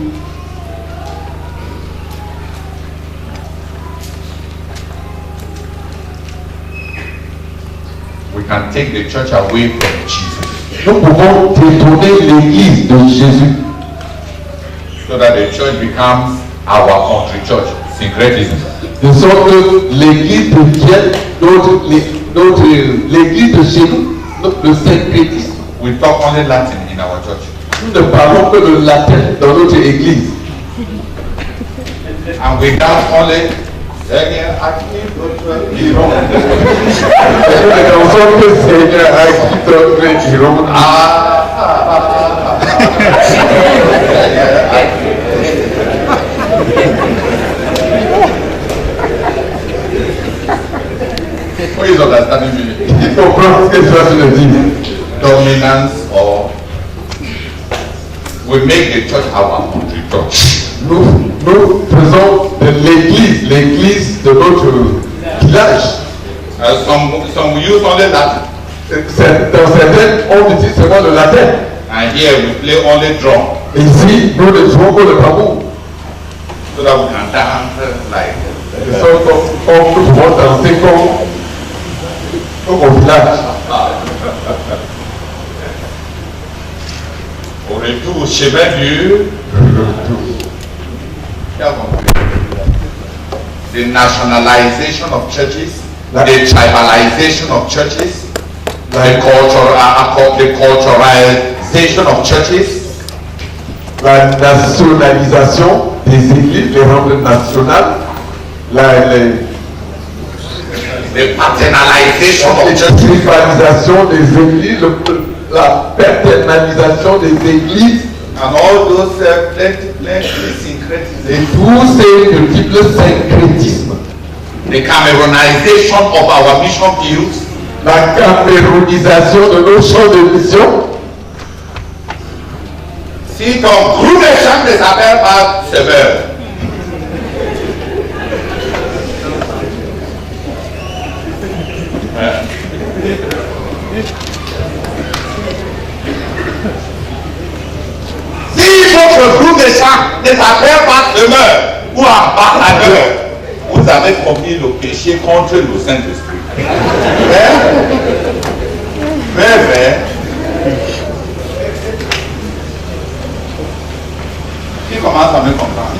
We can take the church away from Jesus. Nous pouvons détourner l'église de Jésus So that the church becomes our country church. Syncretism. de sorte que l'église devienne l'église de chez nous, le syncrétisme. We talk only Latin in our church. Nous ne parlons que le latin dans notre église. And we dance only Seigneur, Nous ne dansons que Seigneur à qui d'autre diront. Who is understanding me? Il comprend ce que ça veut dire. Dominance or we make the church our country church. Nous faisons de l'église de notre village. Some we use only Latin. Dans certaines, on utilise seulement le latin. And here we play only drum. Ici, nous ne jouons que le tambour. So that we can dance like De sorte qu'on peut pouvoir danser comme au village. au retour au chemin du the nationalization of churches, the tribalization of churches, the culturalization of churches, La nationalisation des églises, les rendre nationales, the paternalization la of churches, tribalisation des églises, la paternalisation des églises, and all those plenty syncretism, et tous ces multiples syncrétismes. the Cameroonization of our mission fields, La camérounisation de nos champs de mission. si ton groupe de chants ne s'appelle pas Semeur, si votre groupe de chants ne s'appelle pas Semeur ou ambassadeur, vous avez commis le péché contre le Saint-Esprit. Mais, qui commence à me comprendre?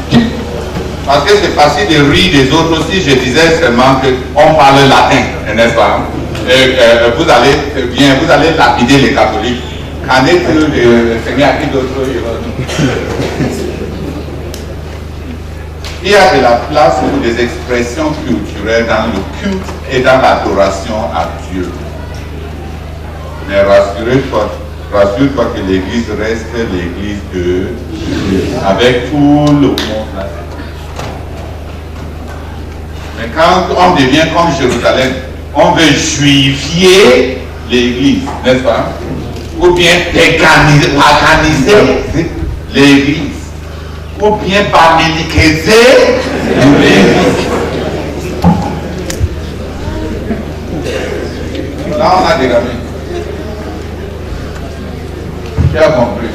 Parce que c'est facile de rire des autres si je disais seulement qu'on parle latin, n'est-ce pas? Vous allez lapider les catholiques. Qu'en est-il de Seigneur qui d'autre? Il y a de la place pour des expressions culturelles dans le culte et dans l'adoration à Dieu. Mais rassure-toi que l'Église reste l'Église de Dieu, avec tout le monde là. Mais quand on devient comme Jérusalem, on veut juifier l'Église, n'est-ce pas? Ou bien paganiser l'Église. Ou bien baméliquaiser l'Église. Là, on a dégagé. Tu as compris.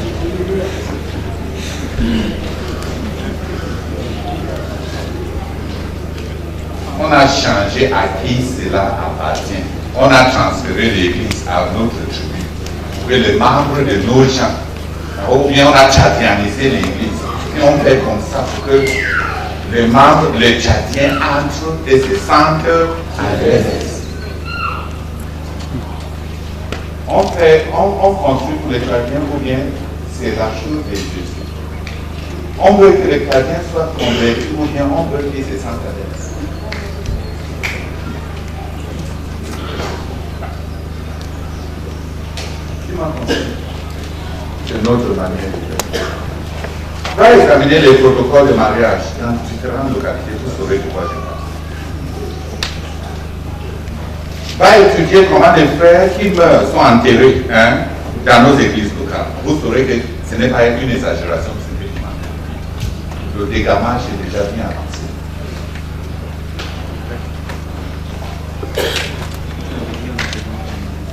On a changé à qui cela appartient. On a transféré l'Église à notre tribu. Que les membres de nos gens, ou bien on a tchadianisé l'Église. Et on fait comme ça pour que les membres, les tchadiens entrent et se sentent à l'aise. On construit pour les gardiens ou bien c'est la chose de Jésus. On veut que les gardiens soient convaincus ou bien on veut qu'ils se sentent à l'aise. C'est notre manière de faire. Va examiner les protocoles de mariage dans différentes localités, vous saurez de quoi je parle. Va étudier comment les frères qui meurent sont enterrés dans nos églises locales. Vous saurez que ce n'est pas une exagération, c'est une demande. Le dégamage est déjà bien avancé.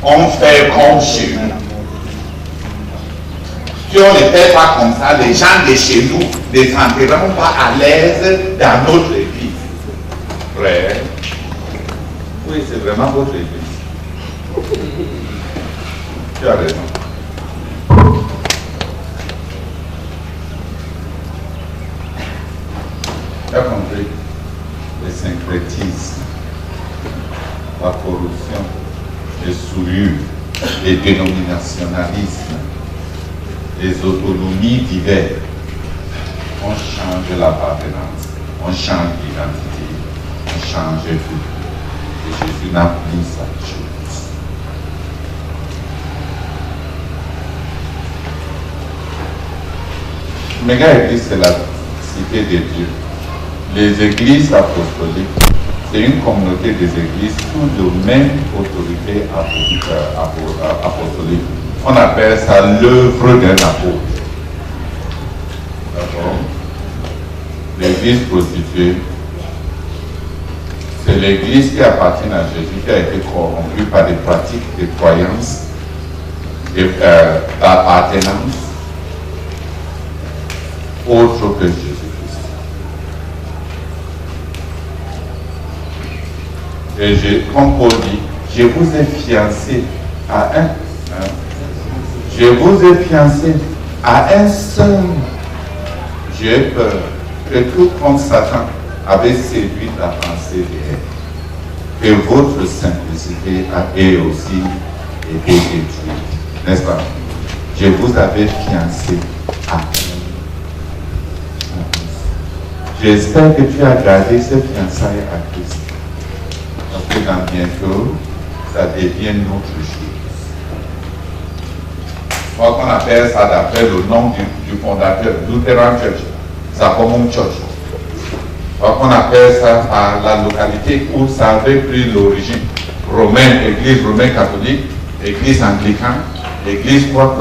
On fait comme chez nous. Si on ne fait pas comme ça, les gens de chez nous ne s'enterreront pas à l'aise dans notre église. Frère, oui, c'est vraiment votre église. Tu as raison. Tu as compris le syncrétisme, la corruption, les souillures, les dénominationalismes, les autonomies diverses. On change l'appartenance, on change l'identité, on change tout. Et Jésus n'a plus sa chose. Méga Église, c'est la cité de Dieu. Les églises apostoliques, c'est une communauté des églises sous de même autorité apostolique. On appelle ça l'œuvre d'un apôtre. D'accord? L'église prostituée, c'est l'église qui appartient à Jésus, qui a été corrompue par des pratiques de croyance, d'appartenance, autre que Jésus-Christ. Et comme Paul dit, je vous ai fiancé à un. Je vous ai fiancé à un seul. J'ai peur que tout comme Satan avait séduit la pensée d'elle, que votre simplicité ait aussi été détruite. N'est-ce pas? Je vous avais fiancé à un. J'espère que tu as gardé cette fiançailles à Christ. Parce que dans bientôt, ça devient notre chose. Moi, qu'on appelle ça d'après le nom du fondateur, Lutheran Church, Sacomum Church. Moi, qu'on appelle ça par la localité où ça avait pris l'origine. Romaine, église romaine catholique, église anglicane, église quoi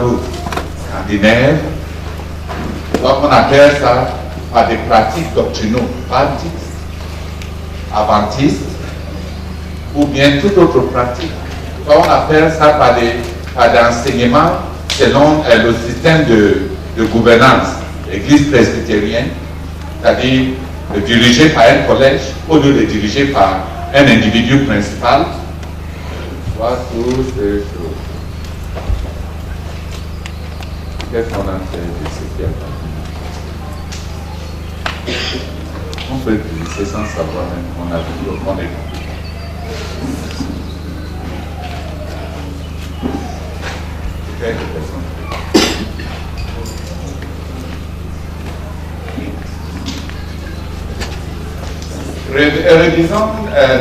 d'autre. Scandinaire. Moi, qu'on appelle ça par des pratiques doctrinaux, baptistes, adventistes, ou bien toute autre pratique. On appelle ça par d'enseignement selon le système de gouvernance, l'église presbytérienne, c'est-à-dire dirigée par un collège au lieu de dirigée par un individu principal. Voilà toutes ces choses. Qu'est-ce qu'on a fait de ce qui a passé? On peut glisser sans savoir même qu'on a vu qu'on est. Quelques personnes. Révisons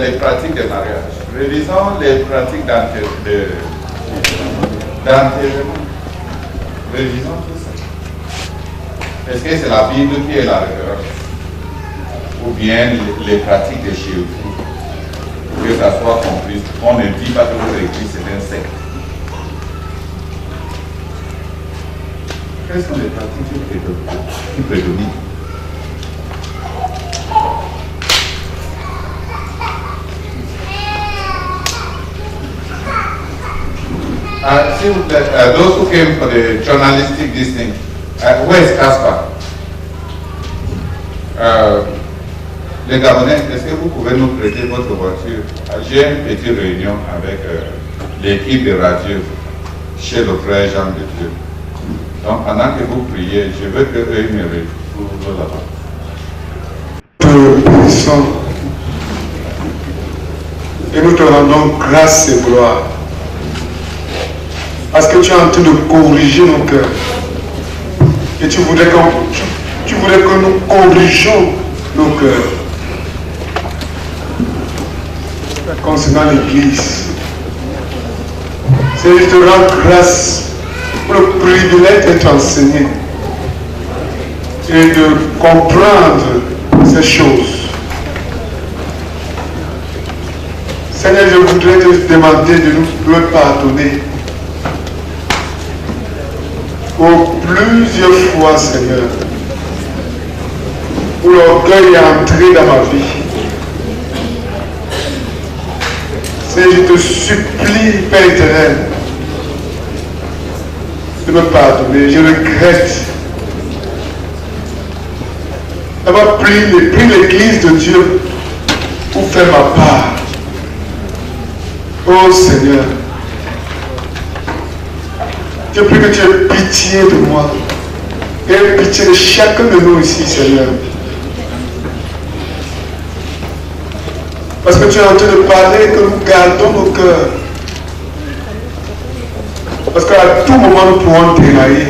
les pratiques de mariage. Révisons les pratiques d'enterrement. Révisons tout ça. Est-ce que c'est la Bible qui est la référence? Ou bien les pratiques de chez vous? Que ça soit compris. On ne dit pas que votre église c'est un secte. Quelles sont les pratiques qui prédominent? S'il vous plaît, those who came for the journalistic this thing, where is Caspar? Les Gabonais, est-ce que vous pouvez nous prêter votre voiture? J'ai une petite réunion avec l'équipe de radio chez le frère Jean de Dieu. Donc pendant que vous priez, je veux que eux me retrouvent là-bas. Et nous te rendons grâce et gloire Parce que tu es en train de corriger nos cœurs. Et tu voudrais que nous corrigeons nos cœurs. Concernant l'Église. Seigneur, je te rends grâce pour le privilège d'être enseigné et de comprendre ces choses. Seigneur, je voudrais te demander de nous pardonner pour plusieurs fois, Seigneur, où l'orgueil est entré dans ma vie. Seigneur, je te supplie, Père éternel, de me pardonner. Je regrette d'avoir pris l'Église de Dieu pour faire ma part. Oh Seigneur, je prie que tu aies pitié de moi et pitié de chacun de nous ici, Seigneur. Parce que tu es en train de parler que nous gardons nos cœurs. Parce qu'à tout moment nous pouvons dérailler.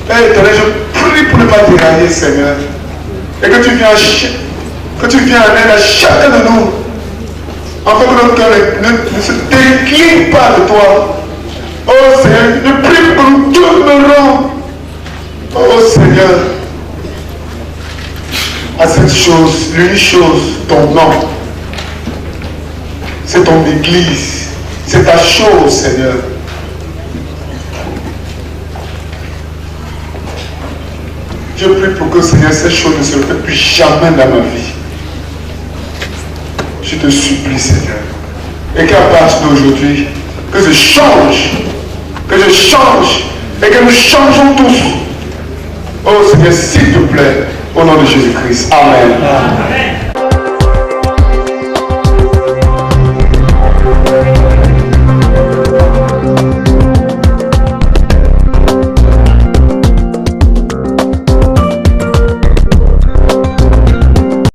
Père éternel, je prie pour ne pas dérailler, Seigneur. Et que tu viens en aide à chacun de nous. Afin que notre cœur ne se décline pas de toi. Oh Seigneur, je prie pour nous demeurons. Oh Seigneur, à cette chose, l'unique chose, ton nom. C'est ton Église. C'est ta chose, Seigneur. Je prie pour que, Seigneur, ces choses ne se répètent plus jamais dans ma vie. Je te supplie, Seigneur. Et qu'à partir d'aujourd'hui, que je change. Et que nous changeons tous. Oh Seigneur, s'il te plaît, au nom de Jésus-Christ. Amen. Amen.